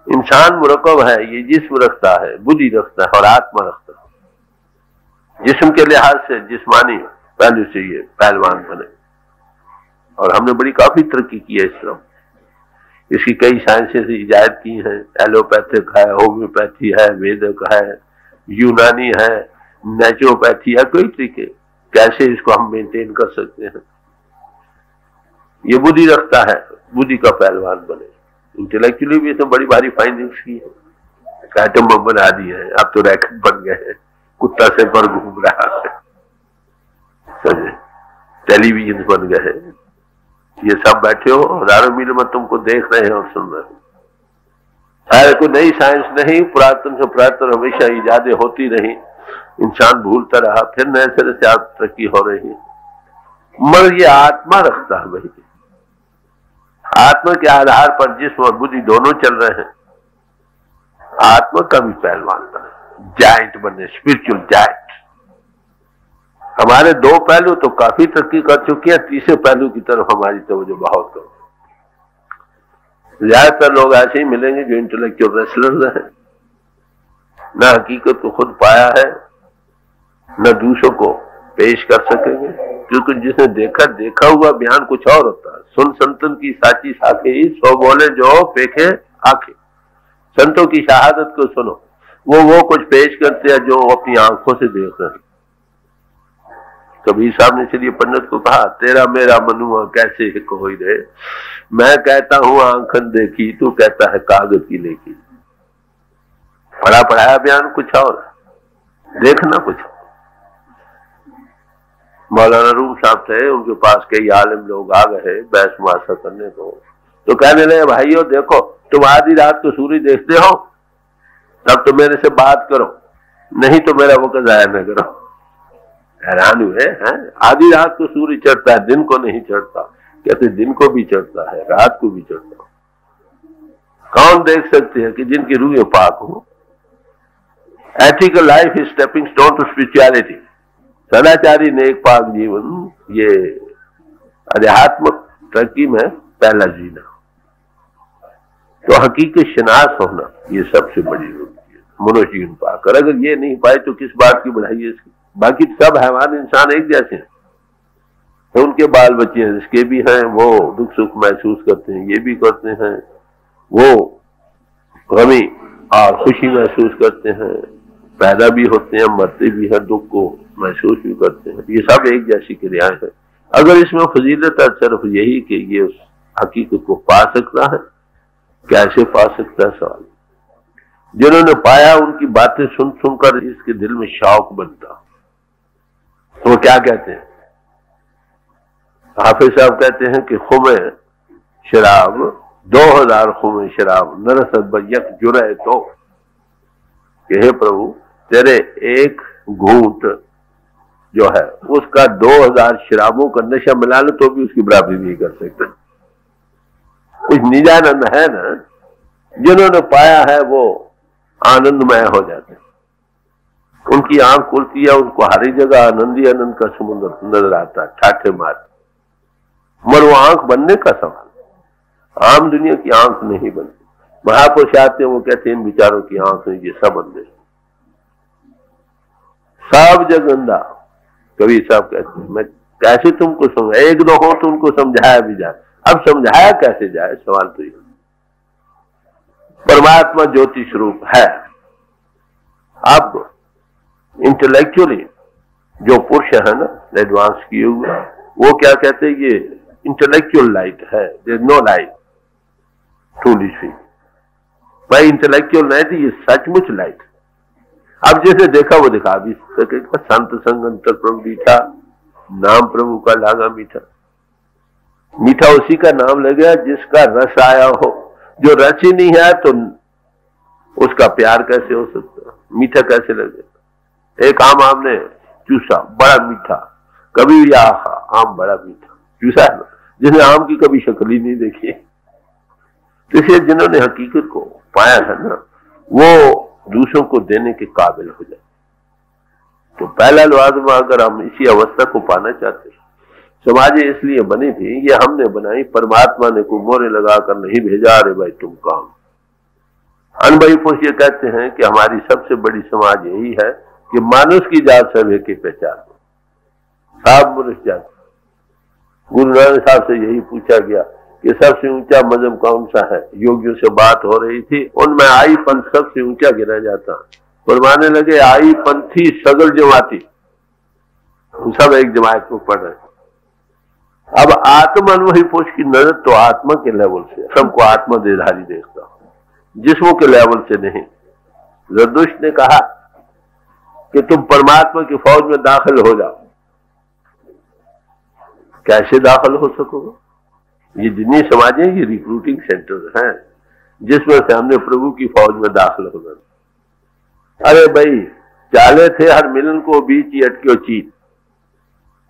[SPEAKER 1] इंसान मुरक्कब है, ये जिस्म रखता है, बुद्धि रखता है और आत्मा रखता है। जिस्म के लिहाज से जिस्मानी पहलू से ये पहलवान बने, और हमने बड़ी काफी तरक्की की है इस तरफ। इसकी कई साइंसेस इजाद की हैं, एलोपैथिक है, होम्योपैथी है, वेदिक है, यूनानी है, नेचुरोपैथी है, कई तरीके कैसे इसको हम मेंटेन कर सकते हैं। ये बुद्धि रखता है, बुद्धि का पहलवान बने। इंटेलेक्चुअली भी इसने बड़ी भारी फाइंडिंग्स की है, एटम बम बना दिए हैं, अब तो रैकेट बन गए हैं, कुत्ता से पर घूम रहा है, समझे, टेलीविजन बन गए हैं। ये सब बैठे हो हजारों मील में तुमको देख रहे हैं और सुन रहे हैं। अरे कोई नई साइंस नहीं, पुरातन से पुरातन हमेशा इजादें होती रही, इंसान भूलता रहा, फिर नए सिरे से तरक्की हो रही है। मगर ये आत्मा रखता है भाई, आत्मा के आधार पर जिस्म और बुद्धि दोनों चल रहे हैं। आत्मा का भी पहलवान बने, जाइंट बने, स्पिरिचुअल जाइंट। हमारे दो पहलू तो काफी तरक्की कर चुके हैं, तीसरे पहलू की तरफ हमारी तवज्जो बहुत कम। ज्यादातर लोग ऐसे ही मिलेंगे जो इंटेलेक्चुअल रेसलर्स हैं, न हकीकत को खुद पाया है, न दूसरों को पेश कर सकेंगे, क्योंकि जिसने देखा हुआ बयान कुछ और होता है। सुन संतन की साची साखे ही, सो बोले जो पेखे आंखें। संतों की शहादत को सुनो, वो कुछ पेश करते हैं जो अपनी आंखों से देख रहे हैं। कबीर साहब ने इसलिए पंडित को कहा, तेरा मेरा मनुआ कैसे एक होई रे, मैं कहता हूं आंखन देखी, तू कहता है कागज की लेखी। पढ़ा पढ़ाया बयान कुछ और, देखना कुछ। मौलाना रूम साहब थे, उनके पास कई आलिम लोग आ गए बहस मुआशरा करने को, तो कहने लगे, भाइयों देखो, तुम आधी रात को सूर्य देखते हो तब तो मेरे से बात करो, नहीं तो मेरा वक्त जाया न करो। हैरान हुए हैं, आधी रात को सूर्य चढ़ता है, दिन को नहीं चढ़ता। कहते दिन को भी चढ़ता है, रात को भी चढ़ता है। कौन देख सकते हैं कि जिनकी रूहें पाक हो। Ethical life is stepping stone to spirituality. सदाचारी नेक पाक जीवन ये आध्यात्मिक तरक्की में पहला जीना। तो हकीकत शनास होना ये सबसे बड़ी जरूरत है मनुष्य जीवन पाकर। अगर ये नहीं पाए तो किस बात की बढ़ाई है इसकी। बाकी सब हैवान इंसान एक जैसे हैं, तो उनके बाल बच्चे हैं, इसके भी हैं, वो दुख सुख महसूस करते हैं, ये भी करते हैं, वो गमी और खुशी महसूस करते हैं, पैदा भी होते हैं, मरते भी हैं, दुख को महसूस भी करते हैं। ये सब एक जैसी क्रियाएं हैं। अगर इसमें फजीलत है सिर्फ यही कि ये उस हकीकत को पा सकता है, कैसे पा सकता है सवाल। जिन्होंने पाया उनकी बातें सुन सुनकर इसके दिल में शौक बनता। तो वो क्या कहते हैं, हाफिज साहब कहते हैं कि खुमे शराब 2000 खुमे शराब नरसद यक जुरे, तो कि हे प्रभु तेरे एक घूंट जो है उसका 2000 शराबों का नशा मिला लो तो भी उसकी बराबरी नहीं कर सकते। कुछ निजानंद है ना, जिन्होंने पाया है वो आनंदमय हो जाते हैं। उनकी आंख खुलती है, उनको हर जगह आनंद ही आनंद का समुद्र नजर आता है, ठाठे मार। मगर वो आंख बनने का सवाल, आम दुनिया की आंख नहीं बनती। महापुरुष आते हैं, वो कहते हैं इन विचारों की आंख नहीं, ये सब अंधे सब जगंदा। कबीर साहब कहते हैं, मैं कैसे तुमको समझा, एक दो हो तो उनको समझाया भी जाए। अब समझाया कैसे जाए, सवाल तो ये। परमात्मा ज्योति स्वरूप है। अब इंटेलेक्चुअली जो पुरुष है ना एडवांस किए हुए, वो क्या कहते हैं, ये इंटेलेक्चुअल लाइट है, देयर नो लाइट ट्रूली सी। भाई इंटेलेक्चुअल लाइट, ये सचमुच लाइट। अब जैसे देखा वो दिखा भी सकेगा। संत संग अंतर प्रभु मीठा, नाम प्रभु का लागा मीठा। मीठा उसी का नाम लगे जिसका रस आया हो। जो रस ही नहीं है तो उसका प्यार कैसे हो सकता, मीठा कैसे लगेगा। एक आम हमने चूसा, बड़ा मीठा, कभी भी आम बड़ा मीठा चूसा है, जिसने आम की कभी शक्ल ही नहीं देखी। इसलिए जिन्होंने हकीकत को पाया है ना, वो दूसरों को देने के काबिल हो जाए। तो पहला लाज़िम, अगर हम इसी अवस्था को पाना चाहते हैं, समाज इसलिए बनी थी, ये हमने बनाई, परमात्मा ने को मोहरे लगाकर नहीं भेजा, अरे भाई तुम काम। अनुभवी पुरुष ये कहते हैं कि हमारी सबसे बड़ी समाज यही है कि मानुष की जात सब एक ही पहचान, सब मनुष्य जात। गुरु नानक साहब से यही पूछा गया कि सबसे ऊंचा मजहब कौन सा है। योगियों से बात हो रही थी, उनमें आई पंथ सबसे ऊंचा गिना जाता। फरमाने लगे आई पंथी सगल जमाती, सब एक जमात को पढ़ रहे। अब आत्म अनुभवी पुरुष की नजर तो आत्मा के लेवल से, सबको आत्मा देधारी देखता हूं, जिस्मों के लेवल से नहीं। जरदुश्त ने कहा कि तुम परमात्मा की फौज में दाखिल हो जाओ। कैसे दाखिल हो सकोगे? ये जितनी समाजें ये रिक्रूटिंग सेंटर हैं जिसमें से हमने प्रभु की फौज में दाखिल होना। अरे भाई चाले थे हर मिलन को बीच ही अटके चीत।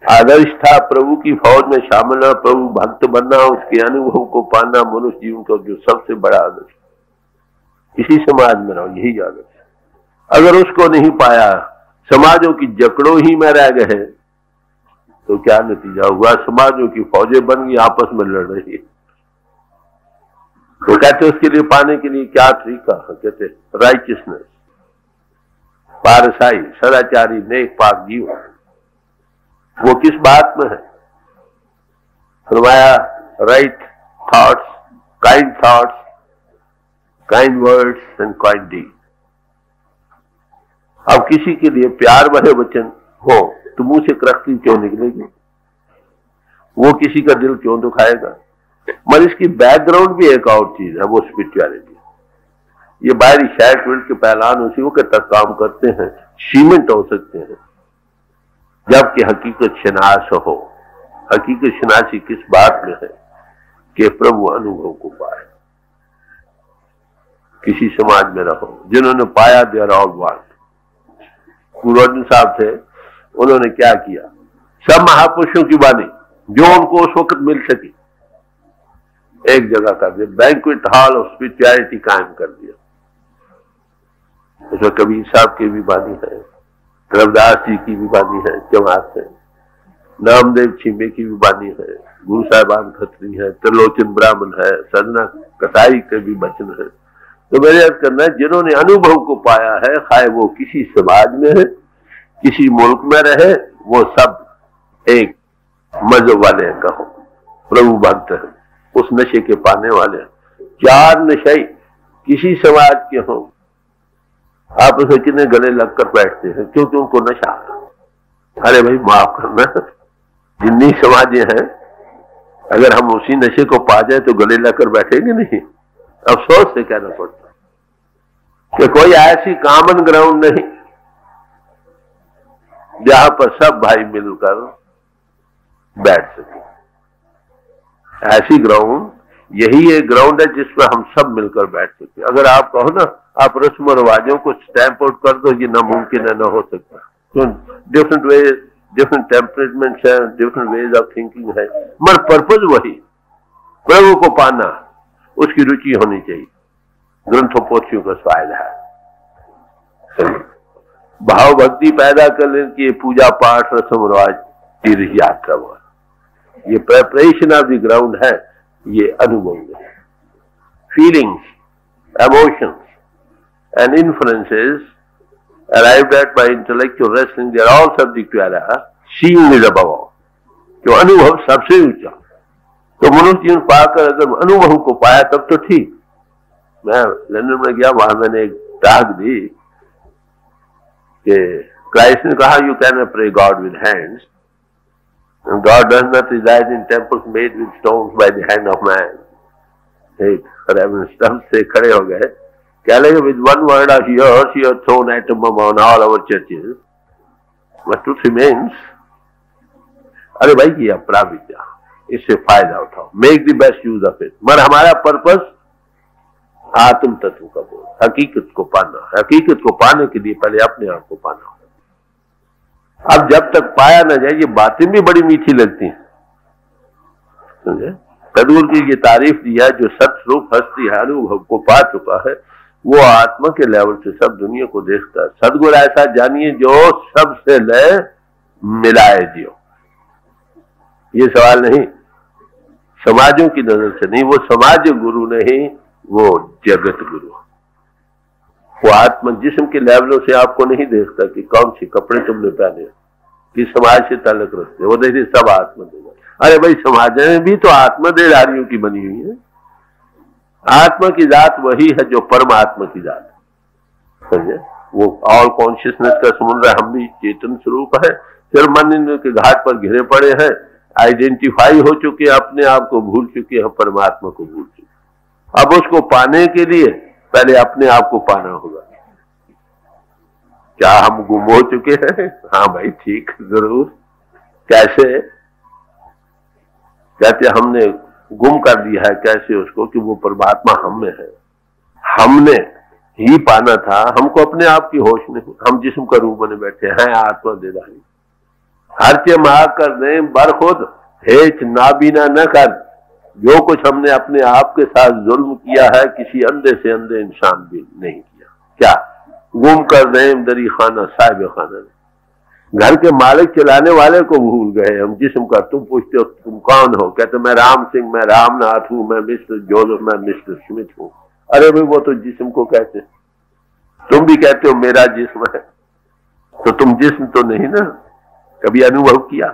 [SPEAKER 1] आदर्श था प्रभु की फौज में शामिल होना, प्रभु भक्त बनना, उसके अनुभव को पाना, मनुष्य जीवन का जो सबसे बड़ा आदर्श। इसी समाज में रहो, यही आदर्श। अगर उसको नहीं पाया, समाजों की जकड़ों ही में रह गए, तो क्या नतीजा हुआ? समाजों की फौजें बन गई, आपस में लड़ रही है। तो कहते उसके लिए पाने के लिए क्या तरीका? कहते राइचियसनेस, पारसाई, सदाचारी, नेक पाक जीवन। वो किस बात में है? फरमाया right thoughts, kind words and kind deed. अब किसी के लिए प्यार भरे वचन हो तो मुंह से कृत्य क्यों निकलेगी? वो किसी का दिल क्यों दुखाएगा? मगर इसकी बैकग्राउंड भी एक और चीज है, वो स्पिरिचुअलिटी। ये बाहरी शैट विल्ड के पहलान उसी वक्त तक काम करते हैं, सीमेंट हो सकते हैं, जबकि हकीकत शनास हो। हकीकत शनासी किस बात में है? कि प्रभु अनुभव को पाए। किसी समाज में रहो जिन्होंने पाया दे आर ऑल वन। गुरु अर्जुन साहब थे, उन्होंने क्या किया? सब महापुरुषों की वाणी जो उनको उस वक्त मिल सकी एक जगह कर दिया, बैंक्वेट हॉल ऑफ स्पिरिचुअलिटी कायम कर दिया। उसमें कबीर साहब की भी वाणी है, रविदास जी की भी वाणी है, जमात है, नामदेव छिमे की भी वाणी है, गुरु साहिबान खत्री है, त्रिलोचन ब्राह्मण है, सजना कसाई के भी वचन है। तो मेरे अर्थ करना है, जिन्होंने अनुभव को पाया है, खाए वो किसी समाज में है, किसी मुल्क में रहे, वो सब एक मजहब वाले कहो, प्रभु भक्त है, उस नशे के पाने वाले। चार नशे किसी समाज के हों, आप उसे कितने गले लगकर बैठते हैं क्योंकि उनको नशा। अरे भाई माफ करना, जितनी समाजें हैं अगर हम उसी नशे को पा जाए तो गले लगकर बैठेंगे नहीं। अफसोस से कहना पड़ता कि कोई ऐसी कॉमन ग्राउंड नहीं जहां पर सब भाई मिलकर बैठ सके। ऐसी ग्राउंड, यही एक ग्राउंड है जिसमें हम सब मिलकर बैठ सके। अगर आप कहो ना आप रस्म रिवाजों को स्टैंप आउट कर दो, ये नामुमकिन है, ना हो सकता। तो डिफरेंट वे, डिफरेंट टेम्परेमेंट्स है, डिफरेंट वेज ऑफ थिंकिंग है, मगर पर्पज वही, प्रभु को पाना, उसकी रुचि होनी चाहिए। ग्रंथों पोथियों का स्वाद है, भाव भक्ति पैदा करने की पूजा पाठ रस्म रिवाज तीर्थ यात्रा हुआ, ये प्रेपरेशन ऑफ द ग्राउंड है। ये अनुभव है, feelings, emotions and inferences arrived at by intellectual wrestling, they are all subject to error. Seeing is above all. तो अनुभव सबसे ऊंचा। तो मनुष्य जीवन पाकर अगर अनुभव को पाया तब तो ठीक। मैं लंदन में गया, वहां मैंने एक टाक दी कि क्राइस्ट ने कहा you can pray God with hands, God does not reside in temples made with stones by the hand of man. एक रेवरेंड स्टम्प से खड़े हो गए, कह लगे with one word of yours you have thrown atom bomb on all our churches. But truth remains. अरे भाई ये अपरा विद्या, इससे फायदा उठाओ, make the best use of it. मगर हमारा पर्पस आत्म तत्व का बोल, हकीकत को पाना। हकीकत को पाने के लिए पहले अपने आप को पाना। अब जब तक पाया ना जाए, ये बातें भी बड़ी मीठी लगती हैं, समझे? सदगुरु की ये तारीफ दी है, जो सतरूप हस्ती है, अनुभव को पा चुका है, वो आत्मा के लेवल से सब दुनिया को देखता है। सदगुरु ऐसा जानिए जो सबसे लय मिलाए जियो। ये सवाल नहीं समाजों की नजर से नहीं, वो समाज गुरु नहीं, वो जगत गुरु। वो आत्मा जिस्म के लेवलों से आपको नहीं देखता कि कौन सी कपड़े तुमने पहने, किस समाज से ताल्लुक रखते, वो देखते सब आत्मा देगा। अरे भाई समाज में भी तो आत्मा देहधारियों की बनी हुई है। आत्मा की जात वही है जो परमात्मा की जात है, समझे? वो ऑल कॉन्शियसनेस का समुद्र, हम भी चेतन स्वरूप है। फिर मन के घाट पर घिरे पड़े हैं, आइडेंटिफाई हो चुके, अपने आप को भूल चुके हैं, परमात्मा को भूल चुके। अब उसको पाने के लिए पहले अपने आप को पाना होगा। क्या हम गुम हो चुके हैं? हाँ भाई ठीक, जरूर। कैसे? कहते हमने गुम कर दिया है। कैसे उसको? कि वो परमात्मा हम में है, हमने ही पाना था। हमको अपने आप की होश नहीं, हम जिस्म का रूप बने बैठे हैं, आत्मा देदारी। हर चे महा कर दे बर खुद, हेच नाबीना न कर। जो कुछ हमने अपने आप के साथ जुल्म किया है, किसी अंधे से अंधे इंसान भी नहीं किया। क्या? गुम कर दे दरी खाना साहिब खाना। घर के मालिक चलाने वाले को भूल गए हम, जिस्म का। तुम पूछते हो तुम कौन हो? कहते मैं राम सिंह, मैं रामनाथ हूं, मैं मिस्टर जोसेफ, मैं मिस्टर स्मिथ हूं। अरे भाई वो तो जिस्म को कहते। तुम भी कहते हो मेरा जिस्म है, तो तुम जिस्म तो नहीं ना। कभी अनुभव किया,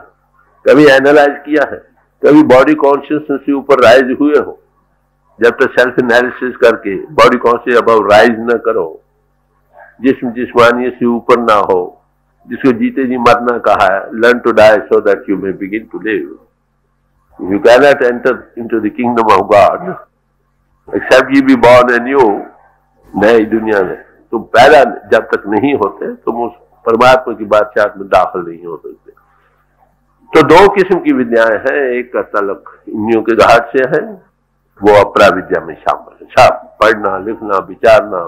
[SPEAKER 1] कभी एनालाइज किया है, कभी बॉडी कॉन्शियसनेस से ऊपर राइज हुए हो? जब तक सेल्फ एनालिसिस करके बॉडी कॉन्शियस अबव राइज न करो, जिस्म जिस्मानी से ऊपर ना हो, जिसको जीते जी मरना कहा है, learn to die so that you may begin to live. You can not enter into the kingdom of God except you be born anew. नई दुनिया में तुम पैदा जब तक नहीं होते, तुम उस परमात्मा की बादशाहत में दाखिल नहीं हो सकते। तो दो किस्म की विद्याएं हैं। एक का तलक इंद्रियों के घाट से है, वो अपरा विद्या में शामिल है। सब पढ़ना, लिखना, विचारना,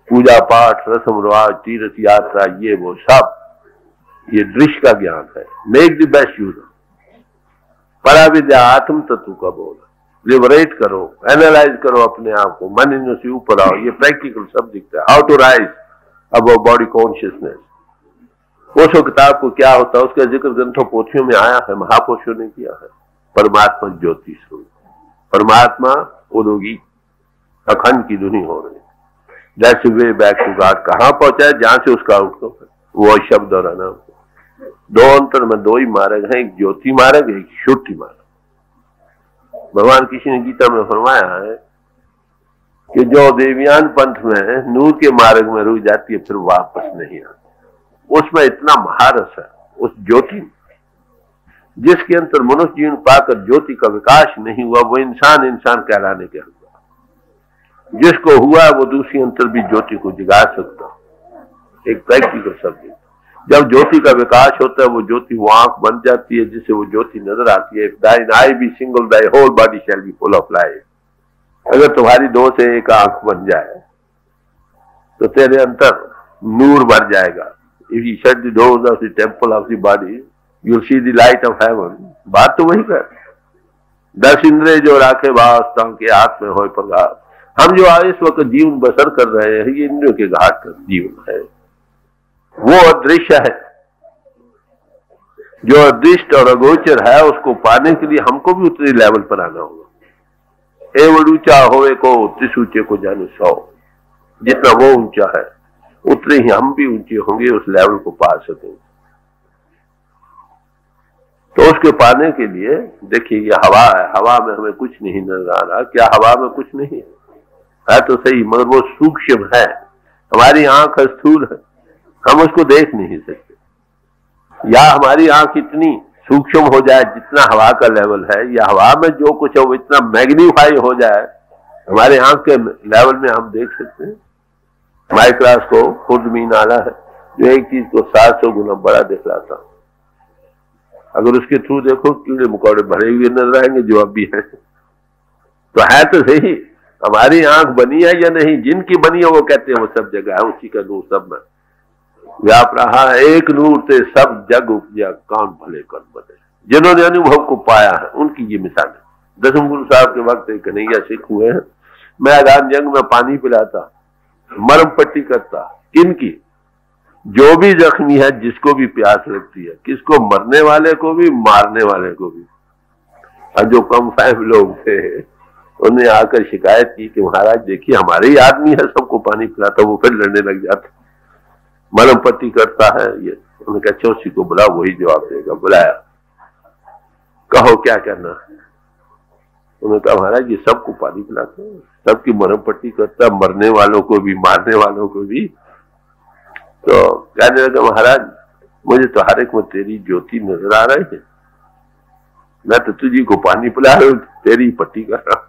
[SPEAKER 1] पूजा पाठ, रस्म रिवाज, तीर्थ यात्रा, ये वो सब, ये दृश्य का ज्ञान है। Make the best use. परा विद्या आत्म तत्व का बोल, लिबरेट करो, एनालाइज करो अपने आप को, मन इन से ऊपर आओ। ये प्रैक्टिकल सब्जेक्ट है, how to rise above body consciousness. उस किताब को क्या होता है, उसका जिक्र ग्रंथों पोथियों में आया है, महापुरुषों ने किया है। परमात्मा ज्योति स्वरूप, परमात्मा उदोगी अखंड की धुनी हो रही। That's way back to God. कहां पहुंचा है? जहां से उसका आउटकम है, वो शब्द और अनाम। दो अंतर में दो ही मार्ग है, एक ज्योति मार्ग, एक श्रुति मार्ग। भगवान किसी ने गीता में फरमाया है कि जो देवयान पंथ में नूर के मार्ग में रुक जाती है, फिर वापस नहीं आती। उसमें इतना महारस है उस ज्योति में, जिसके अंतर मनुष्य जीवन पाकर ज्योति का विकास नहीं हुआ, वो इंसान इंसान कहलाने के हकदार। जिसको हुआ वो दूसरी अंतर भी ज्योति को जगा सकता। एक प्रैक्टिकल सब्जेक्ट। जब ज्योति का विकास होता है, वो ज्योति वो आंख बन जाती है जिससे वो ज्योति नजर आती है। Thine eye be single, thy whole body shall be full of light. अगर तुम्हारी दो से एक आंख बन जाए तो तेरे अंतर नूर भर जाएगा। If you shut the doors of the temple of the body, you'll see the light of heaven. बात तो वही कर। 10 इंद्रिय जो राखे वास्ता के हाथ में हो प्रकाश। हम जो इस वक्त जीवन बसर कर रहे हैं, ये इंद्रियों के घाट का जीवन है। वो अदृश्य है, जो अदृष्ट और अगोचर है, उसको पाने के लिए हमको भी उतनी लेवल पर आना होगा। एवं ऊंचा होवे को तिस ऊंचे को जाने 100। जितना वो ऊंचा है उतने ही हम भी ऊंचे होंगे, उस लेवल को पा सकेंगे। तो उसके पाने के लिए देखिए, ये हवा है, हवा में हमें कुछ नहीं नजर आ रहा। क्या हवा में कुछ नहीं है तो सही, मगर वो सूक्ष्म है। हमारी आंख स्थूल है, हम उसको देख नहीं सकते। या हमारी आंख इतनी सूक्ष्म हो जाए जितना हवा का लेवल है, या हवा में जो कुछ है वो इतना मैग्नीफाई हो जाए हमारे आंख के लेवल में हम देख सकते हैं। माइक्रोस्कोप खुद मीन आला है जो एक चीज को 700 गुना बड़ा दिखलाता। अगर उसके थ्रू देखो, कीड़े मकोड़े भरे हुए नजर आएंगे जो अब भी है। तो है तो सही, हमारी आंख बनी है या नहीं? जिनकी बनी है वो कहते हैं वो सब जगह है, उसी का नूर सब में व्याप रहा है। एक नूर से सब जग उपजा, कान भले कर बने। जिन्होंने अनुभव को पाया है उनकी ये मिसाल है। दसम गुरु साहब के वक्त एक कन्हैया सिख हुए हैं, मैदान जंग में पानी पिलाता, मरम पट्टी करता। किनकी? जो भी जख्मी है, जिसको भी प्यास लगती है, किसको? मरने वाले को भी, मारने वाले को भी। और जो कम फहम लोग थे उन्हें आकर शिकायत की कि महाराज देखिए हमारे ही आदमी है, सबको पानी पिलाता। वो फिर लड़ने लग जाता, मरम पट्टी करता है ये। उन्होंने कहा अच्छा उसी को बुला, वही जवाब देगा। बुलाया, कहो क्या करना है। उन्होंने कहा महाराज ये सबको पानी पिलाते हैं, सबकी मरहम पट्टी करता है, मरने वालों को भी मारने वालों को भी। तो कहने लगा महाराज मुझे तो हर एक में तेरी ज्योति नजर आ रही है, मैं तो तुझी को पानी पिला रहा हूं, तेरी पट्टी कर रहा हूं।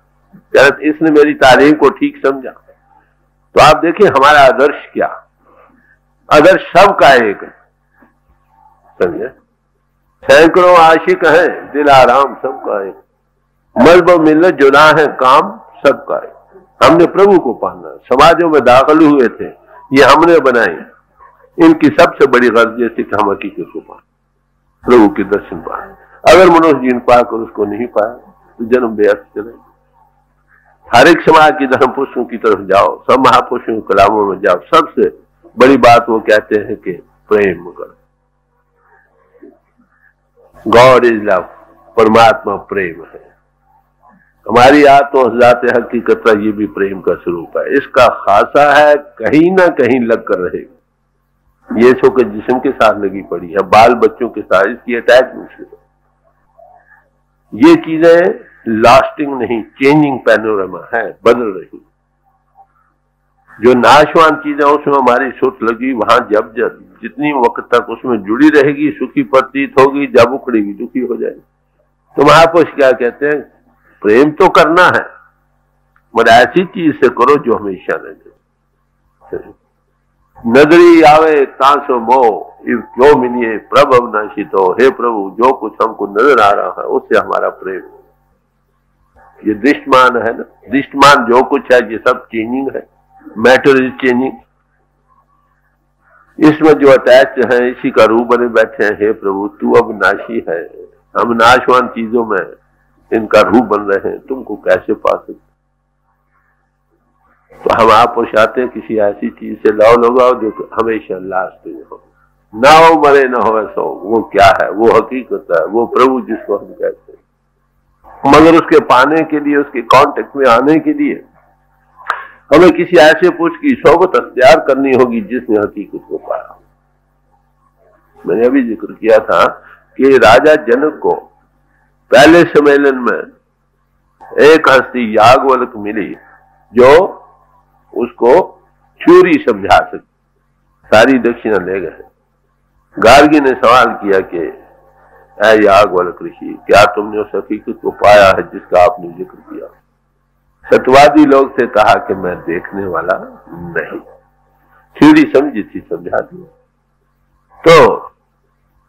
[SPEAKER 1] इसने मेरी तारीफ को ठीक समझा। तो आप देखिए हमारा आदर्श क्या, आदर्श सबका एक है, समझे। सैकड़ों आशिक हैं, दिल आराम सबका है, मजहब मिलत जुना है काम सबका है। हमने प्रभु को पाना, समाजों में दाखिल हुए थे, ये हमने बनाए। इनकी सबसे बड़ी गर्ज ये थी कि हम हकीकत को पाए, प्रभु के दर्शन पाए। अगर मनुष्य जीवन पाकर उसको नहीं पाया तो जन्म व्यर्थ चले। हर एक समाज की धर्म पुरुषों की तरफ जाओ, सब महापुरुषों के कलामों में जाओ, सबसे बड़ी बात वो कहते हैं कि प्रेम करो। गॉड इज लव, परमात्मा प्रेम है। हमारी आत्मजात हकीकत ये भी प्रेम का स्वरूप है। इसका खासा है कहीं ना कहीं लग कर रहेगा। ये सो के जिस्म के साथ लगी पड़ी है, बाल बच्चों के साथ इसकी अटैचमेंट। ये चीजें लास्टिंग नहीं, चेंजिंग पैनोरमा है, बदल रही। जो नाशवान चीजें उसमें हमारी सुट लगी, वहां जब जितनी वक्त तक उसमें जुड़ी रहेगी सुखी प्रतीत होगी, जब उखड़ेगी दुखी हो जाएगी। तो महापुरुष क्या कहते हैं, प्रेम तो करना है मगर ऐसी चीज से करो जो हमेशा रहे। नजरी आवे तांसो मोह क्यों मिलिए प्रभ अविनाशी। तो हे प्रभु जो कुछ हमको नजर आ रहा है उससे हमारा प्रेम, ये दृष्टमान है ना, दृष्टमान जो कुछ है ये सब चेंजिंग है, मैटर इज चेंजिंग। इसमें जो अटैच है इसी का रूप बने बैठे हैं। हे प्रभु तू अविनाशी है, हम नाशवान चीजों में इनका रूप बन रहे हैं, तुमको कैसे पा सकते। तो हम आप चाहते हैं किसी ऐसी चीज से लाव लगाओ जो हमेशा लास्ट में हो, ना हो मरे ना हो सो। वो क्या है, वो हकीकत है, वो प्रभु जिसको हम कहते हैं। मगर उसके पाने के लिए, उसके कांटेक्ट में आने के लिए हमें किसी ऐसे पुरुष की सोबत अख्तियार करनी होगी जिसने हकीकत को पाया। मैंने अभी जिक्र किया था कि राजा जनक को पहले सम्मेलन में एक हस्ती याज्ञवल्क मिली जो उसको चूरी समझा सके, सारी दक्षिणा ले गए। गार्गी ने सवाल किया कि ऐ याज्ञवल्क ऋषि क्या तुमने उस हकीकत को पाया है जिसका आपने जिक्र किया। सत्यवादी लोग से कहा कि मैं देखने वाला नहीं, चूरी समझी थी समझा दिया। तो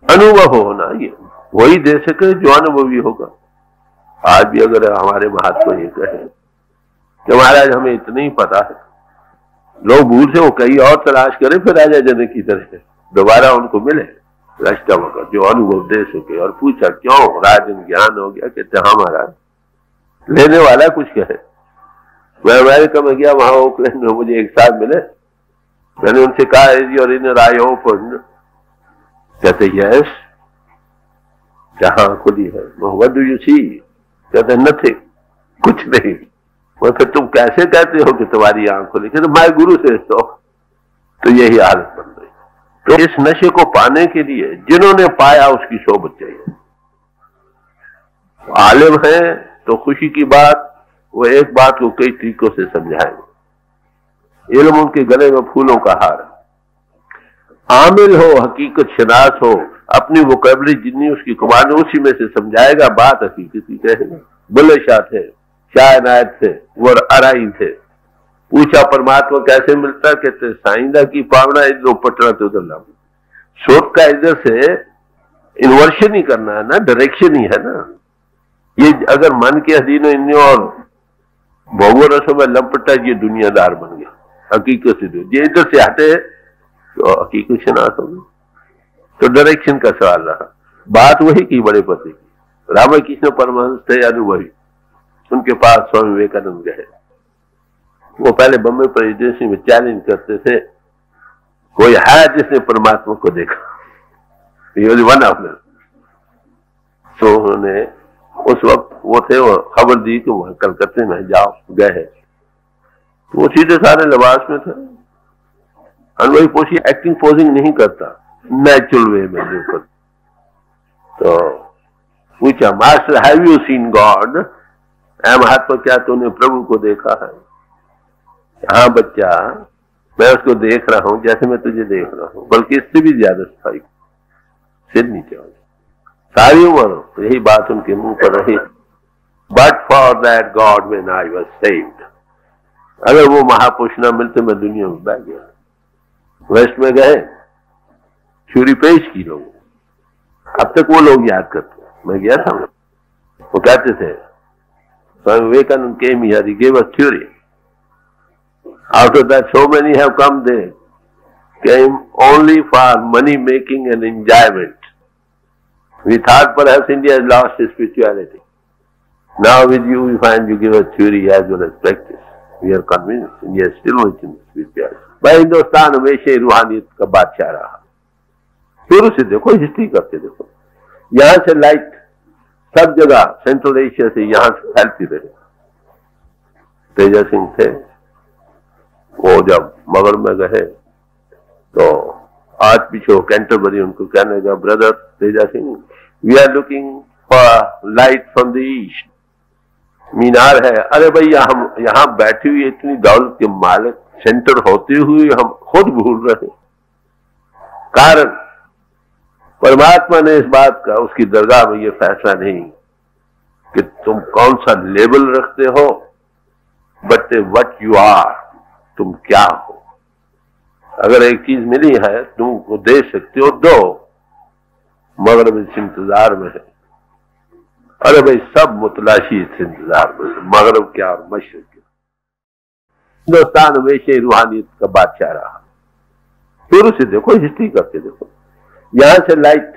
[SPEAKER 1] अनुभव होना ये वही दे सके जो अनुभवी होगा। आज भी अगर हमारे महात्मा ये कहे कि महाराज हमें इतना ही पता है, लोग भूल से वो कहीं और तलाश करें फिर राजा जनक की तरह दोबारा उनको मिले रास्ता वक्त जो अनुभव दे सके। और पूछा क्यों राजन ज्ञान हो गया, कहते हाँ महाराज लेने वाला कुछ कहे। मैं अमेरिका में गया, वहां ओकलैंड में मुझे एक साथ मिले, मैंने उनसे कहा is your inner I open, कहते यस, जहां खुली है। व्हाट डू यू सी, कहते नथिंग, कुछ नहीं। मैं फिर तुम कैसे कहते हो कि तुम्हारी आंख खुली, कहते मैं गुरु से तो यही हालत बन रही। तो इस नशे को पाने के लिए जिन्होंने पाया उसकी सोबत चाहिए। आलिम है तो खुशी की बात, वो एक बात को कई तरीकों से समझाएंगे। इल्म उनके गले में फूलों का हार, आमिल हो, हकीकत शनास हो, अपनी वोकैबुलरी जितनी उसकी कमाने उसी में से समझाएगा, बात हकीकत ही कहेगा। बुल्ले शाह थे, शाह इनायत थे, वो अराई थे। पूछा परमात्मा कैसे मिलता, कहते साइंदा की पावना इधर पटना तो उधर लाओ। शोध का इधर से इन्वर्शन ही करना है ना, डायरेक्शन ही है ना। ये अगर मन के अधीनों इन और भोगो रसों में लपटा ये दुनियादार बन गया। हकीकत से ये इधर से हटे तो हकीकत शनास होगी। तो डायरेक्शन का सवाल रहा। बात वही की बड़े पति की। रामकृष्ण परमहंस थे अनुभवी, उनके पास स्वामी विवेकानंद गए। वो पहले बम्बई प्रेसिडेंसी में चैलेंज करते थे, कोई है जिसने परमात्मा को देखा, वन ऑफ देम। तो उन्होंने उस वक्त वो थे, वो खबर दी कि वहां कलकत्ते में जाओ, गए। तो वो सीधे सारे लिबास में थे। अनुभवी पोषी एक्टिंग पोजिंग नहीं करता, नेचुरल वे में देखो। तो पूछा, master have you seen God? महात्मा, क्या तूने प्रभु को देखा है? हाँ बच्चा, मैं उसको देख रहा हूं जैसे मैं तुझे देख रहा हूं, बल्कि इससे भी ज्यादा स्थायी। सिर नीचे हो गया। सारी उम्र यही बात उनके मुंह पर रही। But for that God when I was saved, अगर वो महापुरुष न मिलते मैं दुनिया में बैठ गया। वेस्ट में गए, थ्योरी पेश की लोग, अब तक वो लोग याद करते। मैं गया था, वो कहते थे Swami Vivekananda came here, he gave us theory. After that, so many have come, they came only for money making and enjoyment. We thought perhaps India has lost its spirituality. Now with you, we find you give us theory as well as practice. We are convinced India is still rich in spirituality. भाई हिंदुस्तान हमेशा रूहानियत का बादशाह रहा। शुरू से देखो, हिस्ट्री करके देखो, यहां से लाइट सब जगह सेंट्रल एशिया से यहां से फैलती रही। तेजा सिंह थे, वो जब मगध में गए तो आज पीछे कैंटरबरी उनको कहने लगा, brother Teja Singh, we are looking for light from the east. मीनार है, अरे भाई यहाँ बैठी हुई इतनी दौलत के मालिक सेंटर होते हुए हम खुद भूल रहे। कारण परमात्मा ने इस बात का उसकी दरगाह में ये फैसला नहीं कि तुम कौन सा लेबल रखते हो, बट व्हाट यू आर, तुम क्या हो। अगर एक चीज मिली है तुम दे सकते हो, दो, मगर इस इंतजार में है। अरे भाई सब मुतलाशी इस इंतजार में है, मगरब क्या और मशरिक क्या। हिंदुस्तान हमेशा रूहानियत का बादशाह रहा। शुरू से देखो, हिस्ट्री करके देखो, यहां से लाइट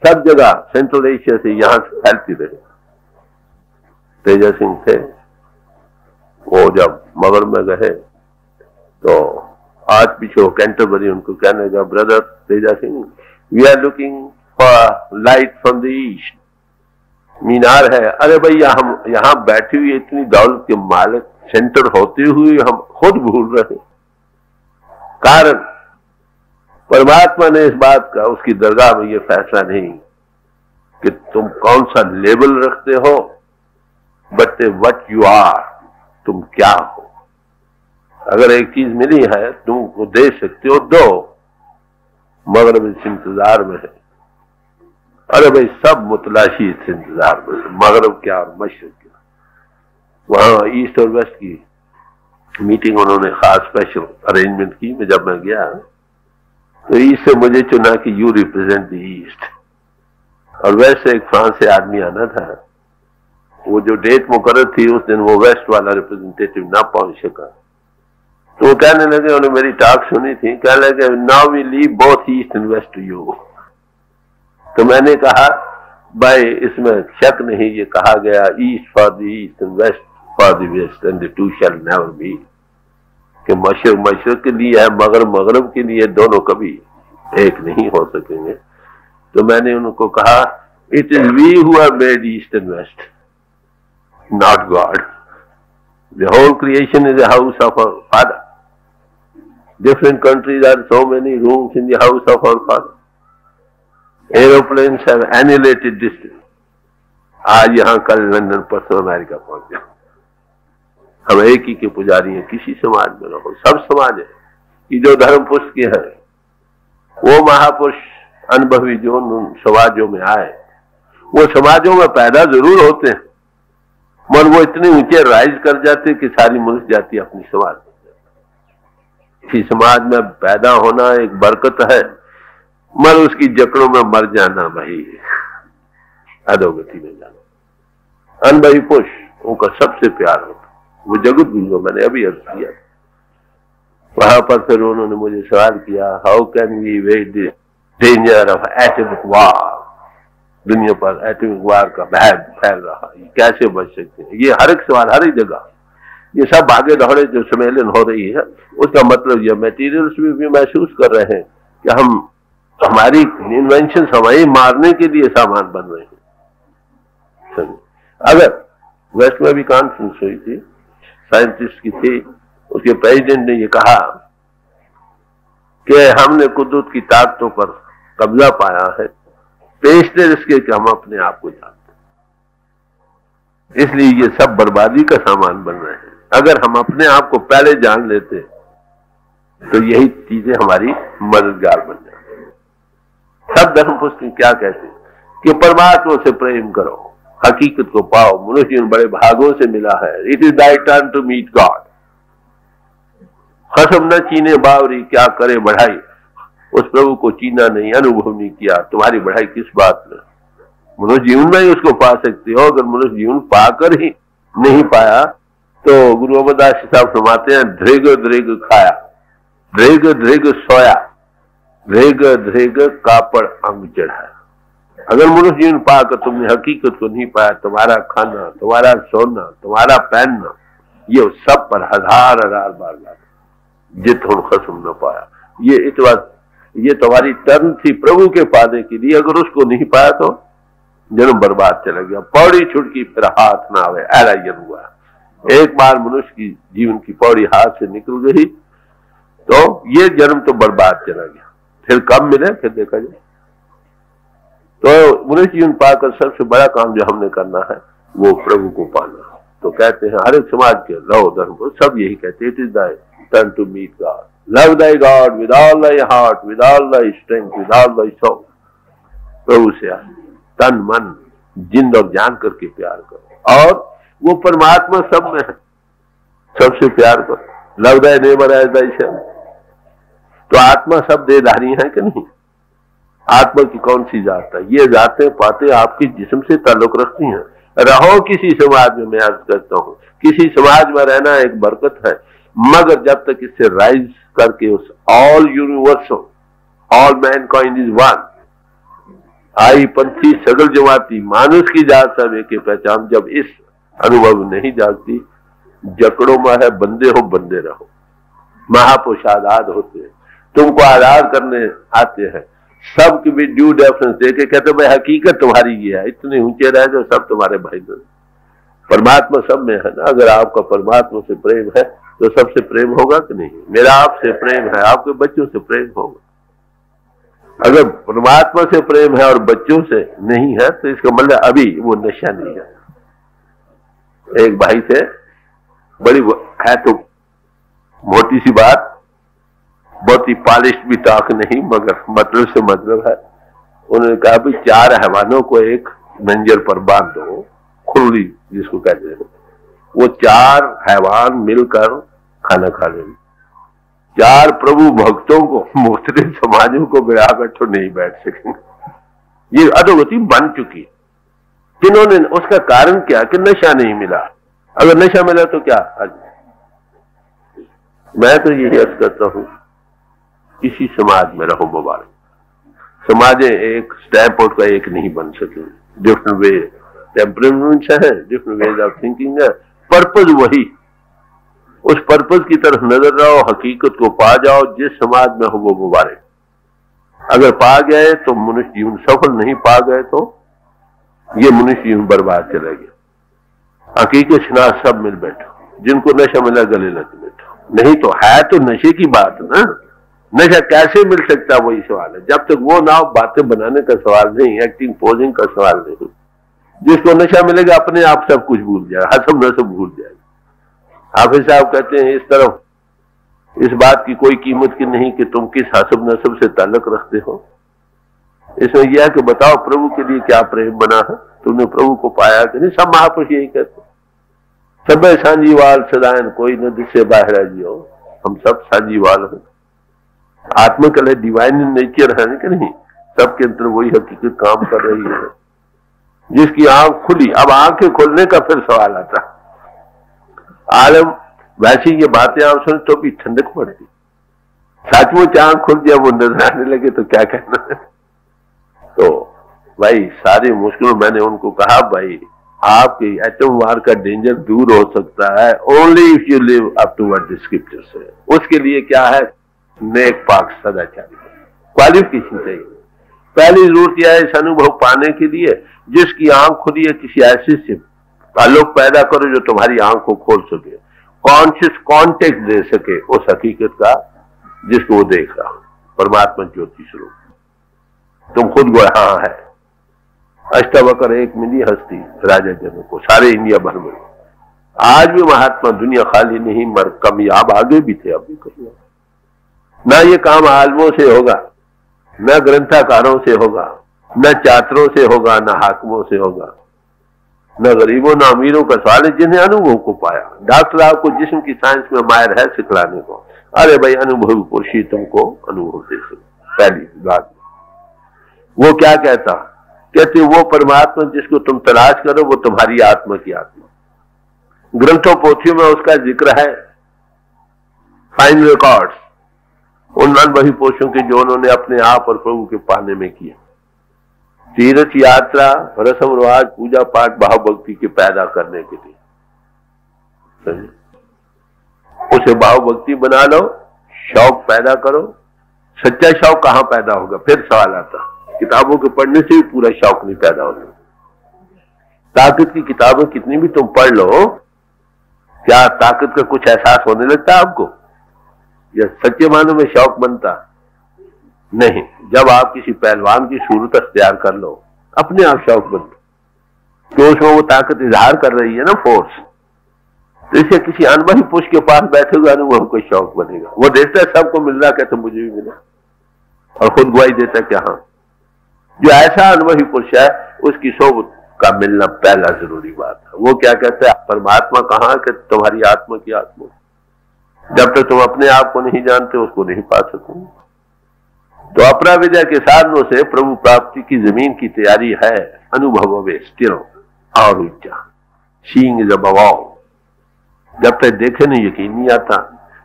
[SPEAKER 1] सब जगह सेंट्रल एशिया से यहां से फैलती रही। तेजा सिंह थे, वो जब मगध में गए तो आज पीछे कैंटरबरी उनको कहने लगा, brother Teja Singh, we are looking for light from the east. मीनार है, अरे भाई यहाँ बैठी हुई इतनी दौलत के मालिक सेंटर होते हुए हम खुद भूल रहे। कारण परमात्मा ने इस बात का उसकी दरगाह में ये फैसला नहीं कि तुम कौन सा लेबल रखते हो, बट व्हाट यू आर, तुम क्या हो। अगर एक चीज मिली है तुम दे सकते हो, दो, मगर इस इंतजार में है। अरे भाई सब मुतलाशी इस इंतजार में है, मगरब क्या और मशरिक क्या। वहां ईस्ट और वेस्ट की मीटिंग उन्होंने खास स्पेशल अरेंजमेंट की। मैं जब मैं गया तो ईस्ट से मुझे चुना कि यू रिप्रेजेंट द ईस्ट, और वेस्ट से एक फ्रांस से आदमी आना था। वो जो डेट मुकर्रर थी उस दिन वो वेस्ट वाला रिप्रेजेंटेटिव ना पहुंच सका, तो वो कहने लगे, उन्होंने मेरी टॉक सुनी थी, कहने लगे now we leave both east and west to you. तो मैंने कहा भाई इसमें शक नहीं, ये कहा गया east for the east and west for the west and the two shall never meet, कि मशरिक मशरिक के लिए है, मगरब मगरब के लिए, दोनों कभी एक नहीं हो सकेंगे। तो मैंने उनको कहा, it is we who have made east and west, not God. The whole creation is a house of our Father. Different countries are so many rooms in the house of our Father. Aeroplanes have annihilated distance. आज यहां, कल लंदन, परसों अमेरिका पहुंच जाओ। हम एक ही के पुजारी हैं, किसी समाज में रहो, सब समाज है कि जो धर्म पुरुष के हैं, वो महापुरुष अनुभवी जो उन समाजों में आए, वो समाजों में पैदा जरूर होते हैं, मगर वो इतने ऊंचे राइज कर जाते कि सारी मनुष्य जाति अपनी समाज में। किसी समाज में पैदा होना एक बरकत है, मगर उसकी जकड़ों में मर जाना भाई अधोगति में जाना। अनुभवी पुरुष उनका सबसे प्यार होता। वो जगत गुरु मैंने अभी अर्ज किया। वहां पर फिर उन्होंने मुझे सवाल किया, how can we avert the danger of atomic war. दुनिया पर एटॉमिक वार का भय फैल रहा है, कैसे बच सकते हैं। ये हर एक सवाल, हर एक जगह ये सब भागे दौड़े जो सम्मेलन हो रही है, उसका मतलब ये मटेरियल्स में भी महसूस कर रहे हैं कि हम, हमारी इन्वेंशन हमारी मारने के लिए सामान बन रहे हैं। अगर वेस्ट में भी कॉन्फ्रेंस हुई थी, साइंटिस्ट की थी, उसके प्रेसिडेंट ने ये कहा कि हमने कुदरत की ताकतों पर कब्जा पाया है, पेशते इसके कि हम अपने आप को जानते, इसलिए ये सब बर्बादी का सामान बन रहे हैं। अगर हम अपने आप को पहले जान लेते तो यही चीजें हमारी मददगार बन जाती। सब धर्म पुस्तक क्या कहते हैं कि परमात्मा से प्रेम करो, हकीकत को पाओ, मनुष्य इन बड़े भागों से मिला है। It is thy turn to meet God. खसम न चीने बावरी, क्या करे बढ़ाई, उस प्रभु को चीना नहीं, अनुभव नहीं किया, तुम्हारी बढ़ाई किस बात में। मनुष्य जीवन में ही उसको पा सकते हो। अगर मनुष्य जीवन पाकर ही नहीं पाया तो गुरु अमरदास साहब फरमाते हैं, ध्रेग ध्रेग खाया, ध्रेग ध्रेग सोया, ध्रेग ध्रेग कापड़ अंग चढ़ाया। अगर मनुष्य जीवन पाकर तुमने हकीकत को नहीं पाया, तुम्हारा खाना, तुम्हारा सोना, तुम्हारा पहनना, ये सब पर हजार हजार बार लाता जित हम खसम न पाया। ये तुम्हारी टर्न थी प्रभु के पाने के लिए। अगर उसको नहीं पाया तो जन्म बर्बाद चला गया। पौड़ी छुटकी फिर हाथ ना आवे, ऐसा जन्म हुआ। एक बार मनुष्य की जीवन की पौड़ी हाथ से निकल गई तो ये जन्म तो बर्बाद चला गया। फिर कब मिले फिर देखा जाए। तो मनुष्य जीवन पाकर सबसे बड़ा काम जो हमने करना है वो प्रभु को पाना। तो कहते हैं हर एक समाज के लव धर्म को सब यही कहते हैं, it is thy turn to meet God, love thy God with all thy heart, with all thy strength, with all thy soul. प्रभु से तन मन जिंद और जान करके प्यार करो, और वो परमात्मा सब में है, सबसे प्यार करो। Love thy neighbour as thyself. तो आत्मा सब देहधारी है कि नहीं? आत्मा की कौन सी जात है? ये जातें पाते आपकी जिस्म से ताल्लुक रखती हैं। रहो किसी समाज में, मैं अर्ज करता हूं, किसी समाज में रहना एक बरकत है, मगर जब तक इससे राइज करके उस all universal, all mankind is one, आई पंथी सगल जमाती, मानुष की जात सब एक पहचान, जब इस अनुभव नहीं जागती, जकड़ों में है बंदे हो बंदे रहो। महापुरुष आजाद होते हैं, तुमको आजाद करने आते हैं, सबकी भी ड्यू डेफरेंस देके कहते भाई हकीकत तुम्हारी ये है, इतने ऊंचे रहे जो सब तुम्हारे भाई बहन। परमात्मा सब में है ना। अगर आपका परमात्मा से प्रेम है तो सबसे प्रेम होगा कि नहीं? मेरा आपसे प्रेम है, आपके बच्चों से प्रेम होगा। अगर परमात्मा से प्रेम है और बच्चों से नहीं है तो इसका मतलब अभी वो नशा नहीं है। एक भाई थे, बड़ी है तो मोटी सी बात, बहुत ही पॉलिश भी टाक नहीं, मगर मतलब से मतलब है। उन्होंने कहा भाई 4 हैवानों को एक मंजर पर बांध दो, खुरली जिसको कहते हैं, वो 4 हैवान मिलकर खाना खा लेंगे। 4 प्रभु भक्तों को, मुख्तलिफ समाजों को बिठाकर तो नहीं बैठ सकेंगे। ये अधोगति बन चुकी। जिन्होंने, उसका कारण क्या कि नशा नहीं मिला। अगर नशा मिला तो क्या? मैं तो यही अर्ज करता हूं, किसी समाज में रहो मुबारक। समाजें एक स्टैंप आउट का एक नहीं बन सके। डिफरेंट वे टेम्परामेंट्स है, डिफरेंट वेज ऑफ थिंकिंग है, पर्पज वही। उस पर्पज की तरफ नजर रहो, हकीकत को पा जाओ। जिस समाज में हो वो मुबारक। अगर पा गए तो मनुष्य जीवन सफल, नहीं पा गए तो ये मनुष्य जीवन बर्बाद चला गया। हकीकत शनास सब मिल बैठो, जिनको नशा मिला गले लग बैठो। नहीं तो है तो नशे की बात ना। नशा कैसे मिल सकता, वही सवाल है। जब तक वो ना हो, बातें बनाने का सवाल नहीं, एक्टिंग पोजिंग का सवाल नहीं। जिसको नशा मिलेगा अपने आप सब कुछ भूल जाएगा, हसब नसब भूल जाएगा। हाफिज साहब कहते हैं इस तरफ इस बात की कोई कीमत की नहीं कि तुम किस हसब नसब से ताल्लुक रखते हो। इसमें यह है कि बताओ प्रभु के लिए क्या प्रेम बना है, तुमने प्रभु को पाया कि नहीं। सब महापुरुष यही कहते, सब सांझीवाल सदायन, कोई न दिसे बाहर जियो। हम सब सांझीवाल हैं। आत्मिकल है, डिवाइन नेचर है कि नहीं। सबके अंदर वही हकीकत काम कर रही है। जिसकी आंख खुली, अब आंखें खोलने का फिर सवाल आता। आलम वैसी ये बातें आप सुन तो भी ठंडक पड़ती। सचमुच आंख खुल गया, वो नजर आने लगे तो क्या कहना है। तो भाई सारी मुश्किलों, मैंने उनको कहा भाई आपके एटम वार का डेंजर दूर हो सकता है only if you live up to what the scriptures है। उसके लिए क्या है? नेक पाक सदाचारी क्वालिफिकेशन चाहिए। पहली जरूरत यह है इस अनुभव पाने के लिए, जिसकी आंख खुली है, किसी ऐसे से ताल्लुक पैदा करो जो तुम्हारी आंख को खोल सके, कॉन्शियस कॉन्टेक्ट दे सके उस हकीकत का जिसको वो देख रहा हो। परमात्मा ज्योति स्वरूप तुम खुद गो हाँ है, अष्टावक्र एक मिली हस्ती राजा जनक को सारे इंडिया भर में। आज भी महात्मा दुनिया खाली नहीं, मर कामयाब आगे भी थे, अभी कहीं ना ये काम आलमों से होगा, न ग्रंथाकारों से होगा, न चात्रों से होगा, न हाकिमों से होगा, न गरीबों न अमीरों का सवाल है जिन्हें अनुभव को पाया। डॉक्टर आपको जिस्म की साइंस में माहिर है सिखलाने को, अरे भाई अनुभवी पुरुष ही तुमको अनुभव दे सकते। पहली बात वो क्या कहता, कहते वो परमात्मा जिसको तुम तलाश करो वो तुम्हारी आत्मा की आत्मा। ग्रंथों पोथियों में उसका जिक्र है, फाइन रिकॉर्ड्स उन अनुभवी पुरुषों के जो उन्होंने अपने आप और प्रभु के पाने में किया। तीर्थ यात्रा, रस्म रिवाज, पूजा पाठ, भाव भक्ति के पैदा करने के लिए उसे भाव भक्ति बना लो, शौक पैदा करो। सच्चा शौक कहां पैदा होगा? फिर सवाल आता, किताबों के पढ़ने से भी पूरा शौक नहीं पैदा होता। ताकत की किताबें कितनी भी तुम पढ़ लो, क्या ताकत का कुछ एहसास होने लगता आपको? या सच्चे मानों में शौक बनता? नहीं। जब आप किसी पहलवान की सूरत अख्तियार कर लो, अपने आप शौक बनता, तो उसमें वो ताकत इजहार कर रही है ना, फोर्स। तो इसे किसी अनुभवी पुरुष के पास बैठे हुए अनुभव को शौक बनेगा। वो देखता है सबको मिल रहा, कहते मुझे भी मिला, और खुद गवाही देता है कि हाँ। जो ऐसा अनुभवी पुरुष है उसकी सोबत का मिलना पहला जरूरी बात है। वो क्या कहता है, परमात्मा कहाँ है? कि तुम्हारी आत्मा की आत्मा। जब तक तुम अपने आप को नहीं जानते उसको नहीं पा सकोगे। तो अपरा विद्या के साधनों से प्रभु प्राप्ति की जमीन की तैयारी है। अनुभव वे स्थिर और ऊंचा, सीइंग इज अबव ऑल। जब तक देखे नहीं यकीन नहीं आता।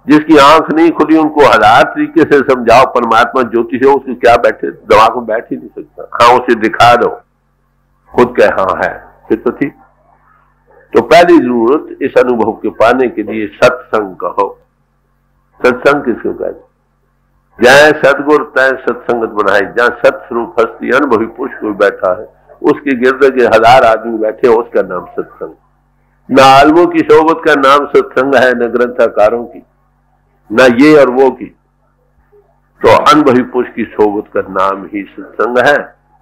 [SPEAKER 1] जिसकी आंख नहीं खुली उनको हजार तरीके से समझाओ परमात्मा ज्योति से, उसको क्या बैठे दिमाग में बैठ ही नहीं सकता। हाँ उसे दिखा दो, खुद कहे हाँ है, फिर तो ठीक। तो पहली जरूरत इस अनुभव के पाने के लिए सत्संग कहो। सत्संग किसको कहते? जहां सदगुरु तय सत्संगत बनाए, जहां सत्स्वरूप हस्ती अनुभवी पुरुष को बैठा है, उसके गिरद के हजार आदमी बैठे हो, उसका नाम सत्संग। न आलमों की सोबत का नाम सत्संग है, न ग्रंथाकारों की, न ये और वो की। तो अनुभवी पुरुष की सोबत का नाम ही सत्संग है।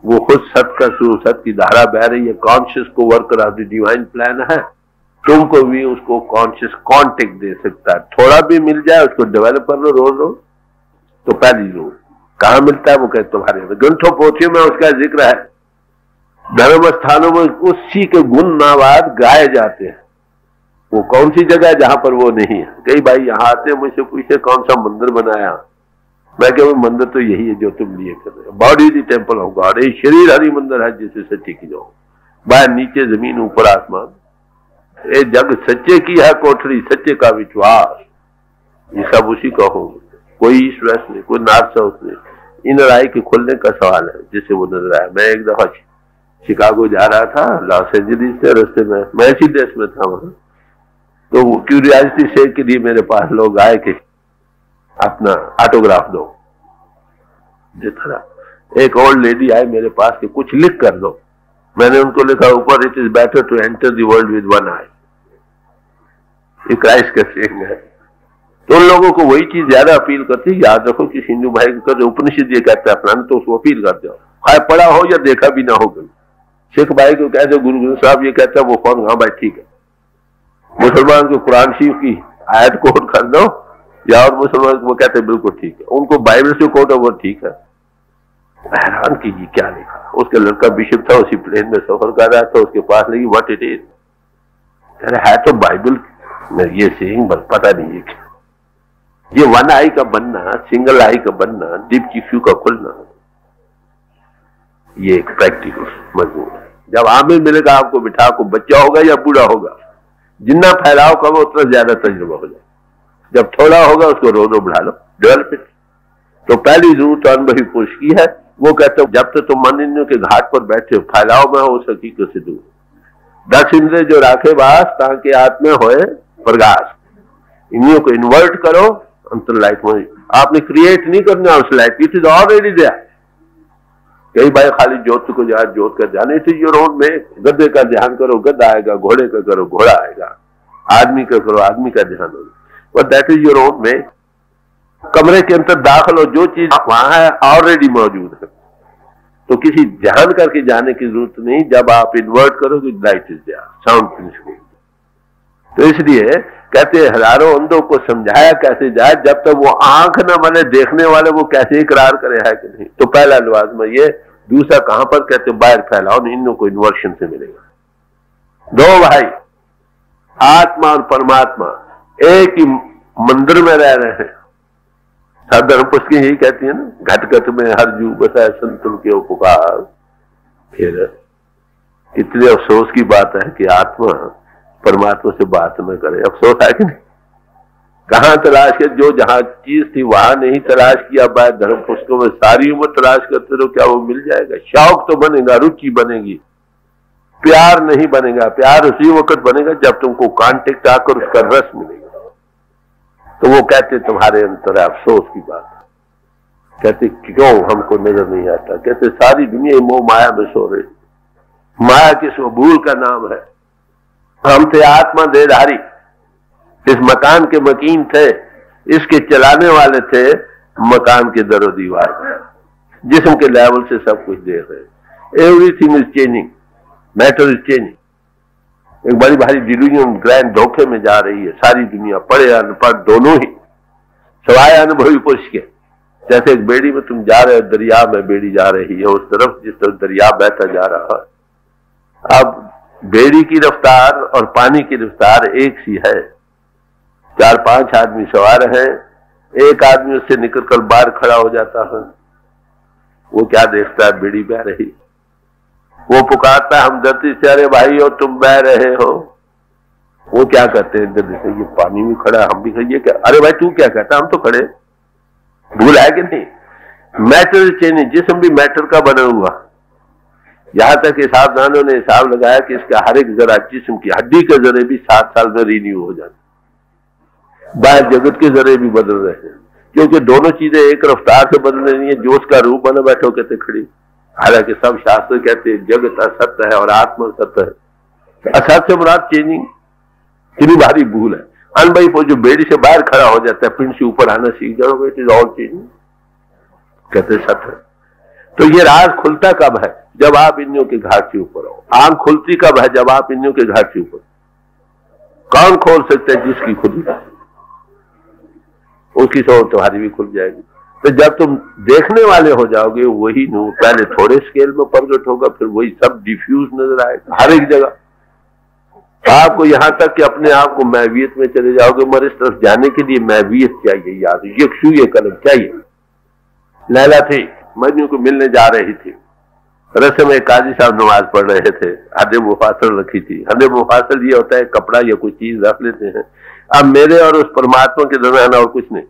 [SPEAKER 1] वो खुद सत का स्वरूप, सत की धारा बह रही है, कॉन्शियस को worker of the divine plan है। तुमको भी उसको कॉन्शियस कॉन्टेक्ट दे सकता है। थोड़ा भी मिल जाए उसको डेवलप कर लो रोज रोज। तो पहली रोज कहां मिलता है? वो कहते तुम्हारे ग्रंथों पोथियों में उसका जिक्र है। धर्म स्थानों में उसी के गुण नावाद गाए जाते हैं। वो कौन सी जगह है जहां पर वो नहीं है? कई भाई यहाँ आते मुझसे पूछे कौन सा मंदिर बनाया, मैं कहूँ मंदिर तो यही है जो तुम लिए कर रहे हो। Body the temple of God, ये शरीर हरि मंदिर है जिसे सच्चे की जाओ। बाहर नीचे जमीन ऊपर आसमान, ये जग सच्चे की है कोठरी, सच्चे का विश्वास, ये सब उसी का हो। कोई ईस्ट वेस्ट नहीं, कोई नॉर्थ साउथ नहीं। इन राय के खुलने का सवाल है जिससे वो नजर आया। मैं एक दफा शिकागो जा रहा था, लॉस एंजलिस से, रास्ते में मैं इसी देश में था वहां। तो क्यूरियोसिटी से के लिए मेरे पास लोग आए कि अपना ऑटोग्राफ दो। एक ओल्ड लेडी आई मेरे पास कि कुछ लिख कर दो। मैंने उनको लिखा ऊपर, it is better to enter the world with one eye. ये क्राइस्ट का सेइंग है। तो उन लोगों को वही चीज ज्यादा अपील करती है। याद रखो कि हिंदू भाई को कर उपनिषद ये कहता है अपना, तो उसको अपील कर दो, खाए पढ़ा हो या देखा भी ना हो। सिख भाई को कहते गुरु ग्रंथ साहब ये कहता है, वो कौन? हाँ भाई ठीक है। मुसलमान को कुरान शरीफ की आयत कोट कर दो, या और मुसलमान वो कहते बिल्कुल ठीक है। उनको बाइबल से कोट हो वो ठीक है। हैरान कीजिए क्या लिखा। उसका लड़का बिशप था, उसी प्लेन में सफर कर रहा था, उसके पास लगी व्हाट इट इज, कह रहा है तो बाइबल में ये सेइंग पता नहीं है क्या। ये वन आई का बनना, सिंगल आई का बनना, डीप चिफ्यू का खुलना, ये एक प्रैक्टिकल मजबूत है। जब आमिर मिलेगा आपको बिठा को, बच्चा होगा या बूढ़ा होगा, जितना फैलाव कम उतना ज्यादा तजुर्बा हो जाए। जब थोड़ा होगा उसको रो रो बढ़ा लो, डेवलप इट। तो पहली जरूरत अनुभवी पुरुष की है। वो कहते हो जब तक तुम मन के घाट पर बैठे हो, फैलाव में हो उस हकीकत से दूर। 10 इंद्रिय जो राखे बास, ताकि आत्मा होए प्रकाश। इन्हीं को इन्वर्ट करो अंतर लाइट में। आपने क्रिएट नहीं करना उस light, it is already there. कई भाई खाली ज्योत को याद ज्योत का ध्यान, इट इज योर ओन में। गद्दे का ध्यान करो गद्दा आएगा, घोड़े का करो घोड़ा आएगा, आदमी का करो आदमी का ध्यान होगा, but that is your own में। कमरे के अंदर दाखिल हो, जो चीज वहां है ऑलरेडी मौजूद है। तो किसी ध्यान करके जाने की जरूरत नहीं, जब आप इन्वर्ट करोगे light is there, sound principle. तो इसलिए कहते हजारों अंधों को समझाया कैसे जाए, जब तक वो आंख न बने देखने वाले वो कैसे इकरार करे है कि नहीं। तो पहला लवाज में ये, दूसरा कहां पर कहते बाहर फैलाओ, इन को इन्वर्शन से मिलेगा। दो भाई आत्मा और परमात्मा एक ही मंदिर में रह रहे हैं। सब धर्म पुस्तकें यही कहती है ना, घट घट में हर जू बसाए संतुल के उपकार। फिर इतने अफसोस की बात है कि आत्मा परमात्मा से बात न करे। अफसोस है कि नहीं? कहां तलाश के, जो जहां चीज थी वहां नहीं तलाश किया, बाद धर्म पुस्तकों में सारी उम्र तलाश करते रहो, क्या वो मिल जाएगा? शौक तो बनेगा, रुचि बनेगी, प्यार नहीं बनेगा। प्यार उसी वक्त बनेगा जब तुमको कांटेक्ट आकर उसका रस मिलेगा। तो वो कहते तुम्हारे अंतर है, अफसोस की बात। कहते क्यों हमको नजर नहीं आता? कहते सारी दुनिया मोह माया में सो रही। माया किस भूल का नाम है। हम थे आत्मा देहधारी, इस मकान के मकीन थे, इसके चलाने वाले थे मकान के दरो दीवार, जिस्म के लेवल से सब कुछ देख रहे। Everything is changing, matter is changing. एक बड़ी भारी डिल्यूजन ग्रैंड धोखे में जा रही है सारी दुनिया, पढ़े अनपढ़ दोनों ही, सवाए अनुभवी पुरुष के। जैसे एक बेड़ी में तुम जा रहे हो, दरिया में बेड़ी जा रही है उस तरफ जिस तरफ दरिया बहता जा रहा है। अब बेड़ी की रफ्तार और पानी की रफ्तार एक सी है। 4-5 आदमी सवार हैं, एक आदमी उससे निकलकर बाहर खड़ा हो जाता है। वो क्या देखता है? बेड़ी बह रही। वो पुकारता है हमदर्दी से, अरे भाई हो तुम बह रहे हो। वो क्या कहते हैं जल्दी से, ये पानी में खड़ा है, हम भी खड़े। क्या अरे भाई तू क्या कहता, हम तो खड़े। भूल है कि नहीं? मैटर चेंज, जिस्म भी मैटर का बना हुआ। यहां तक हिसाबदानों ने हिसाब लगाया कि इसका हर एक जरा जिस्म की हड्डी के जरे भी 7 साल में रिन्यू हो जाते। बाहर जगत के जरे भी बदल रहे हैं, क्योंकि दोनों चीजें एक रफ्तार से बदल रही है। जो उसका रूप बना बैठो कहते खड़ी। हालांकि सब शास्त्र कहते हैं जगत असत्य है और आत्मा सत्य है। असत्य से मुराद चेंजिंग। कितनी भारी भूल है। अनभाई को जो बेड़ी से बाहर खड़ा हो जाता है, पिंड से ऊपर आना सीख जाओगे, इट इज ऑल चेंजिंग, कहते सत्य। तो ये राज खुलता कब है? जब आप इंद्रियों के घाट से ऊपर हो। आंख खुलती कब है? जब आप इंद्रियों के घाट से ऊपर। कौन खोल सकते हैं? जिसकी खुली, उसकी सोच तुम्हारी भी खुल जाएगी। तो जब तुम देखने वाले हो जाओगे, वही नूर पहले थोड़े स्केल में प्रकट होगा, फिर वही सब डिफ्यूज नजर आएगा हर एक जगह। आपको यहां तक कि अपने आप को मैवियत में चले जाओगे, मगर इस तरफ जाने के लिए मैवियत चाहिए, याद यक्षु ये कलम चाहिए। लैला थी, मजनू को मिलने जा रही थी। रस्ते में काजी साहब नमाज पढ़ रहे थे, हदे मुफासल रखी थी। हदे मुफासल ये होता है कपड़ा या कोई चीज रख लेते हैं। अब मेरे और उस परमात्मा के दरमियान और कुछ नहीं,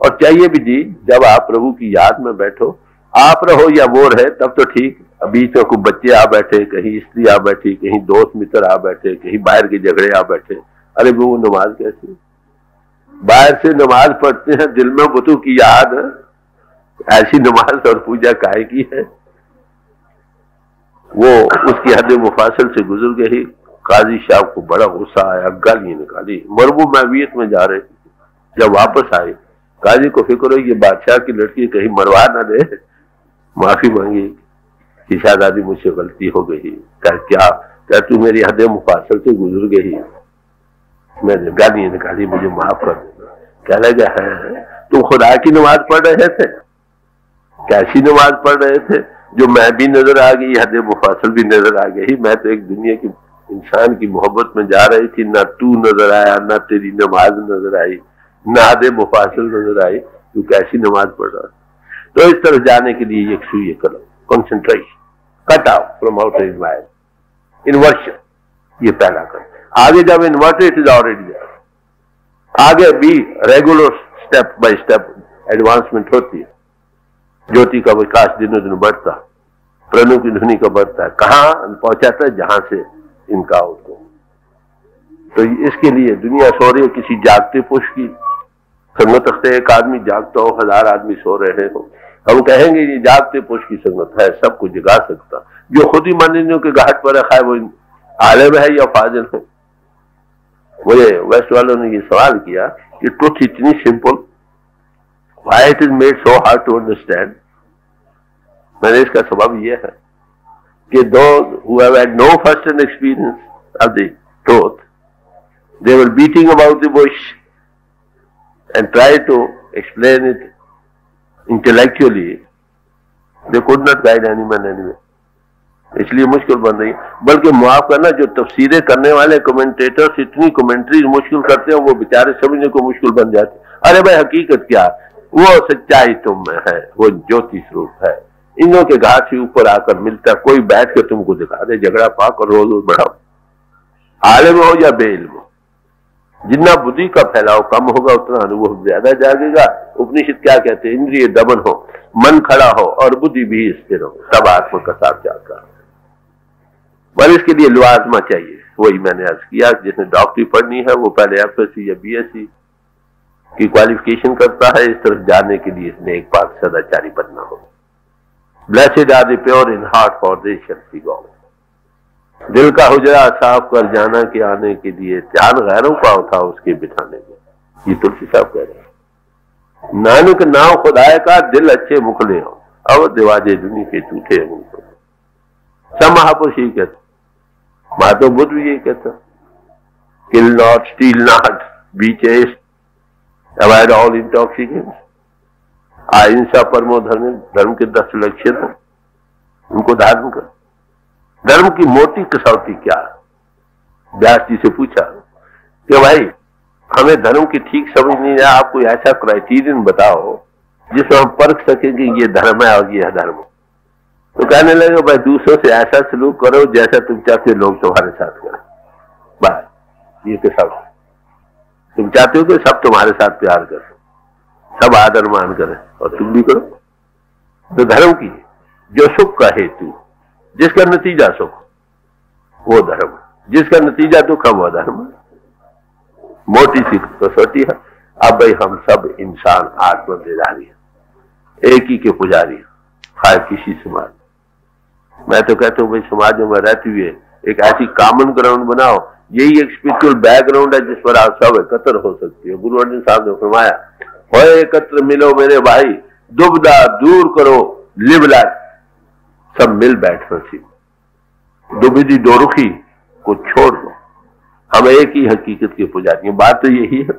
[SPEAKER 1] और चाहिए भी जी। जब आप प्रभु की याद में बैठो, आप रहो या वो रहे तब तो ठीक। बीच में कुछ बच्चे आ बैठे, कहीं स्त्री आ बैठी, कहीं दोस्त मित्र आ बैठे, कहीं बाहर के झगड़े आ बैठे। अरे वो नमाज कैसी? बाहर से नमाज पढ़ते हैं, दिल में बुतों की याद, ऐसी नमाज और पूजा काहे की है? वो उसकी हद मुफासल से गुजर गई। काजी साहब को बड़ा गुस्सा आया, गालियां निकाली। मरबू मैवियत में जा रहे, जब वापस आए काजी को फिक्र हो ये बादशाह की लड़की कहीं मरवा ना दे। माफी मांगी कि शाहजादी मुझसे गलती हो गई। क्या तू मेरी हद मुफासल से गुजर गई? मैंने गालियां निकाली, मुझे माफ कर देना। क्या लगा है तुम खुदा की नमाज पढ़ रहे थे? कैसी नमाज पढ़ रहे थे? जो मैं भी नजर आ गई, हद मुफासल भी नजर आ गई। मैं तो एक दुनिया की इंसान की मोहब्बत में जा रही थी, ना तू नजर आया, ना तेरी नमाज नजर आई, ना हद मुफासल नजर आई। तू कैसी नमाज पढ़ रहा? तो इस तरह जाने के लिए यक्षु ये करो, concentration, cut out from outer mind, inversion, ये पहला कर। आगे जब invert it is already there, आगे भी regular step by step advancement होती है। ज्योति का विकास दिनों दिन बढ़ता, प्रणु की ध्वनि का बढ़ता है, कहां पहुंचाता है? जहां से इनका आउट हो। तो इसके लिए दुनिया सो रही है किसी जागते पुरुष की संगत रखते। एक आदमी जागता हो, 1000 आदमी सो रहे हो, हम कहेंगे ये जागते पुरुष की संगत है, सबको जगा सकता। जो खुद ही माननियों के घाट पर रखा है वो आलिम है या फाजिल है? मुझे वेस्ट वालों ने ये सवाल किया कि ट्रुथ इतनी simple, why it is made so hard to understand? मैंने इसका सबब यह है कि those who have had no first-hand experience of the truth, they were beating about the bush and tried to explain it intellectually. They could not guide anyone anyway. इसलिए मुश्किल बन रही है। बल्कि माफ करना, जो तफसीरें करने वाले कमेंटेटर्स इतनी कमेंट्री मुश्किल करते हैं, वो बेचारे समझने को मुश्किल बन जाते। अरे भाई हकीकत क्या, वो सच्चाई तुम में है, वो ज्योति स्वरूप है, इनों के घाट से ऊपर आकर मिलता, कोई बैठ के तुमको दिखा दे, झगड़ा पाक और रोज बढ़ाओ। आलिम हो या बेइल्म हो, जितना बुद्धि का फैलाव कम होगा उतना अनुभव ज्यादा जागेगा। उपनिषद क्या कहते हैं, इंद्रिय दमन हो, मन खड़ा हो और बुद्धि भी स्थिर हो, तब आत्मा का साक्षात्कार। पर इसके लिए लवाजमा चाहिए। वही मैंने अर्ज किया, जिसने डॉक्टरी पढ़नी है वो पहले एफएससी या बीएससी की क्वालिफिकेशन करता है। इस तरफ जाने के लिए इसने एक पाक सदाचारी बनना हो। Blessed are the pure in heart for they shall see God. दिल का हुजरा साफ कर जाना के आने के लिए ध्यान गैरों का उठा उसके बिठाने में। ये तुलसी साहब कह रहे हैं। नानक नाव खुदाए का दिल अच्छे मुखले हो, अब दिवाजे दुनी के टूटे मुंह। सब महापुरुष यही कहते, महात्मा बुद्ध भी यही कहता, kill not, steal not, be chaste, avoid all intoxicants. अहिंसा परमो धर्म, धर्म के 10 लक्ष्य थे, उनको धारण कर। धर्म की मोटी कसौटी क्या है? व्यास जी से पूछा कि भाई हमें धर्म की ठीक समझ नहीं आया, आप कोई ऐसा क्राइटेरियन बताओ जिसमें हम परख सकें कि ये धर्म है और ये अधर्म। तो कहने लगे भाई दूसरों से ऐसा सलूक करो जैसा तुम चाहते हो लोग तुम्हारे साथ करें। बस ये तो सब, तुम चाहते हो कि सब तुम्हारे साथ प्यार करें, सब आदर मान करें, और तुम भी करो। तो धर्म की जो सुख का हेतु, जिसका नतीजा सुख, वो धर्म, जिसका नतीजा दुख है वो धर्म। मोटी सी कसौटी है। अब भाई हम सब इंसान आत्मदेदारी है, एक ही के पुजारी है, खाए किसी समाज। मैं तो कहता हूँ भाई समाज में रहती हुए एक ऐसी कॉमन ग्राउंड बनाओ, यही एक स्पिरिचुअल बैकग्राउंड है जिस पर आप सब एकत्र हो सकती है। गुरु अर्जुन साहब ने फरमाया, होए एकत्र मिलो मेरे भाई, दुविधा दूर करो, लिव लाइफ, सब मिल बैठना सीखो, दुविधि दोरुखी को छोड़ दो। हम एक ही हकीकत के पुजारी हैं। बात तो यही है।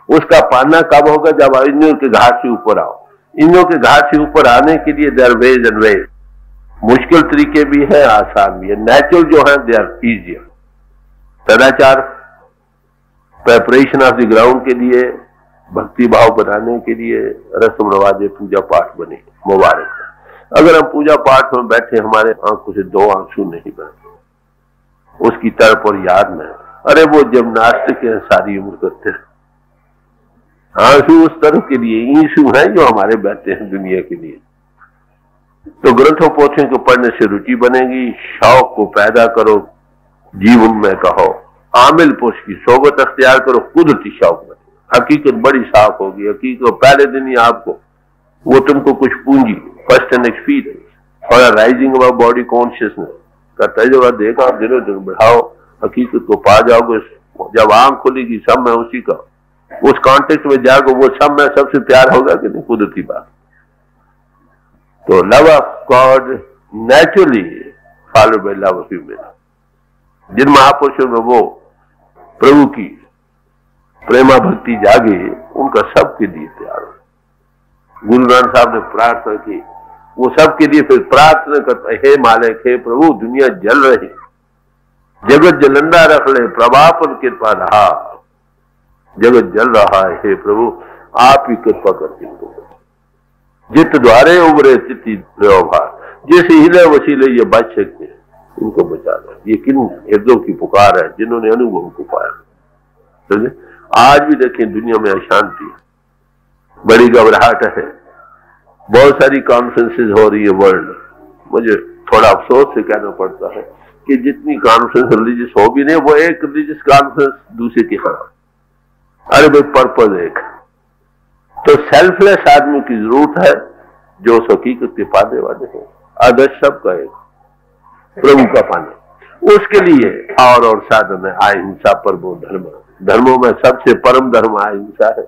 [SPEAKER 1] उसका पाना कब होगा? जब इन के घाट से ऊपर आओ। इन के घाट से ऊपर आने के लिए देयर वेज एंड वेज, मुश्किल तरीके भी है, आसान भी है। नेचुरल जो है दे आर इजियर। सदाचार प्रेपरेशन ऑफ द ग्राउंड के लिए, भक्ति भाव बनाने के लिए रस्म रवाजे, पूजा पाठ बने, मुबारक है। अगर हम पूजा पाठ में बैठे हमारे आंखों से 2 आंसू नहीं बहते, उसकी तरफ और याद में, अरे वो जिम्नास्टिक है, सारी उम्र करते हैं। आंसू उस तरफ के लिए, ईंसू है जो हमारे बहते हैं दुनिया के लिए। तो ग्रंथों पोथियों को पढ़ने से रुचि बनेगी। शौक को पैदा करो, जीवन में कहो, आमिल पुरुष की सोबत अख्तियार करो, कुदरती शौक बने। हकीकत बड़ी साफ होगी। हकीकत पहले दिन ही आपको वो तुमको कुछ पूंजी, फर्स्ट एंड एक्सपीरियंस और राइजिंग अबव बॉडी कॉन्शियसनेस का तजुर्बा देगा। दिनों दिन बढ़ाओ, हकीकत को पा जाओगे। जब आंख खुलेगी सब में उसी का, उस कॉन्टेक्ट में जाओगे, वो सब में सबसे प्यार होगा कि नहीं? कुदरती बात। तो love of God naturally followed by love of humanity. जिन महापुरुषों में वो प्रभु की प्रेमा भक्ति जागे, उनका सबके लिए प्यार हो। गुरु नानक साहब ने प्रार्थना की, वो सबके लिए फिर प्रार्थना करता, हे मालिक, हे प्रभु, दुनिया जल रही, जगत जलंदा रख ले, प्रभापन कृपा रहा, जगत जल रहा है, हे प्रभु आप ही कृपा करके इनको। जित द्वारे उभरे तिथि व्यवहार, जिस हिले वसीले ये बच सकते, इनको बचा लो। ये किन हृदयों की पुकार है जिन्होंने अनुभव को पाया। समझे? आज भी देखें दुनिया में अशांति है, बड़ी घबराहट है, बहुत सारी कॉन्फ्रेंसेज हो रही है वर्ल्ड। मुझे थोड़ा अफसोस से कहना पड़ता है कि जितनी कॉन्फ्रेंस रिलीजियस हो भी नहीं, वो एक रिलीजियस कॉन्फ्रेंस दूसरे की खराब। अरे भाई पर्पज एक, तो सेल्फलेस आदमी की जरूरत है जो उस हकीकत के पाने वाले हो। आदर्श सबका एक, प्रभु का पाना। उसके लिए और साधन है अहिंसा परमो धर्म। धर्मों में सबसे परम धर्म अहिंसा है।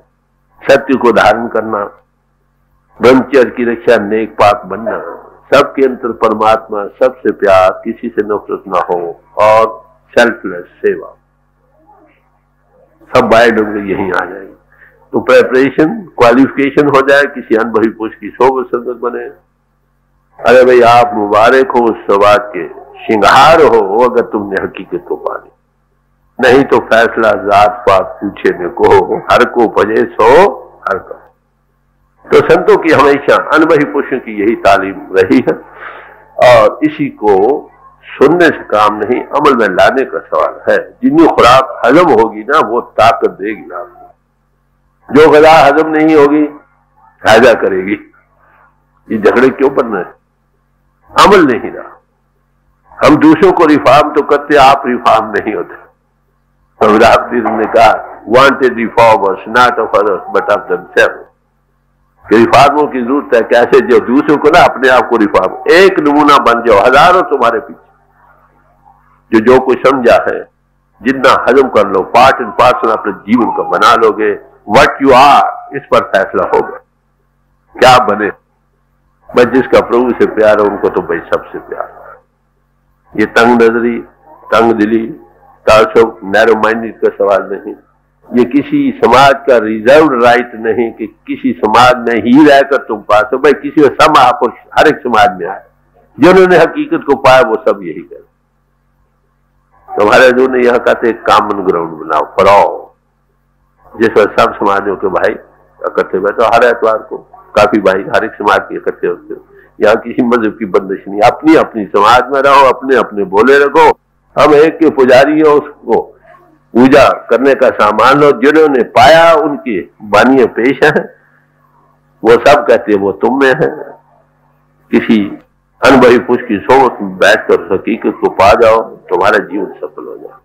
[SPEAKER 1] सत्य को धारण करना, ब्रह्मचर्य की रक्षा, नेक पाक बनना, सबके अंतर परमात्मा, सबसे प्यार, किसी से नफरत ना हो, और सेल्फलेस सेवा, सब बाय डोंगे यही आ जाएंगे। तो प्रेपरेशन, क्वालिफिकेशन हो जाए, किसी अनुभवी पुरुष की सोबत संगत बने। अरे भाई आप मुबारक हो, उस समाज के श्रृंगार हो अगर तुमने हकीकत को पानी, नहीं तो फैसला जात पात पूछे में को, हर को भजे सो हर का। तो संतों की हमेशा, अनुभवी पुरुषों की यही तालीम रही है, और इसी को सुनने से काम नहीं, अमल में लाने का सवाल है। जितनी खुराक हजम होगी ना, वो ताकत देगी आपको। जो गदा हजम नहीं होगी, फायदा करेगी। ये झगड़े क्यों बनना है? अमल नहीं रहा। हम दूसरों को रिफॉर्म तो करते, आप रिफॉर्म नहीं होते। रविदास ने कहा, wanted reformers not of others but of themselves. रिफॉर्मों की जरूरत है। कैसे? जो दूसरों को ना, अपने आप को रिफॉर्म, एक नमूना बन जाओ, हजारों तुम्हारे पीछे। जो कुछ समझा है, जितना हजम कर लो, पार्ट एंड पार्सल अपने जीवन का बना लोगे। व्हाट यू आर, इस पर फैसला होगा क्या बने। बस जिसका प्रभु से प्यार है, उनको तो भाई सबसे प्यार है। ये तंग नजरी, तंग दिली, तासुब, नैरो माइंडेड का सवाल नहीं। ये किसी समाज का रिजर्व राइट नहीं कि किसी समाज में ही रहकर तुम पास हो। भाई किसी में सब महापुरुष हर एक समाज में आए, जिन्होंने हकीकत को पाया वो सब यही कर। तुम्हारे जो ने यहाँ कहते कॉमन ग्राउंड बनाओ, फराओ, जिसमें सब समाजों के भाई इकट्ठे बैठो। हर एतवार को काफी भाई हर एक समाज के इकट्ठे होते हो। यहाँ किसी मजहब की बंदिश नहीं, अपनी अपनी समाज में रहो, अपने अपने बोले रखो। हम एक के पुजारी हो, उसको पूजा करने का सामान लो। जिन्होंने पाया उनकी बानियां पेश है, वो सब कहते हैं वो तुम में है। किसी अनुभवी पुरुष की सोच में बैठकर हकीकत को पा जाओ, तुम्हारा जीवन सफल हो जाए।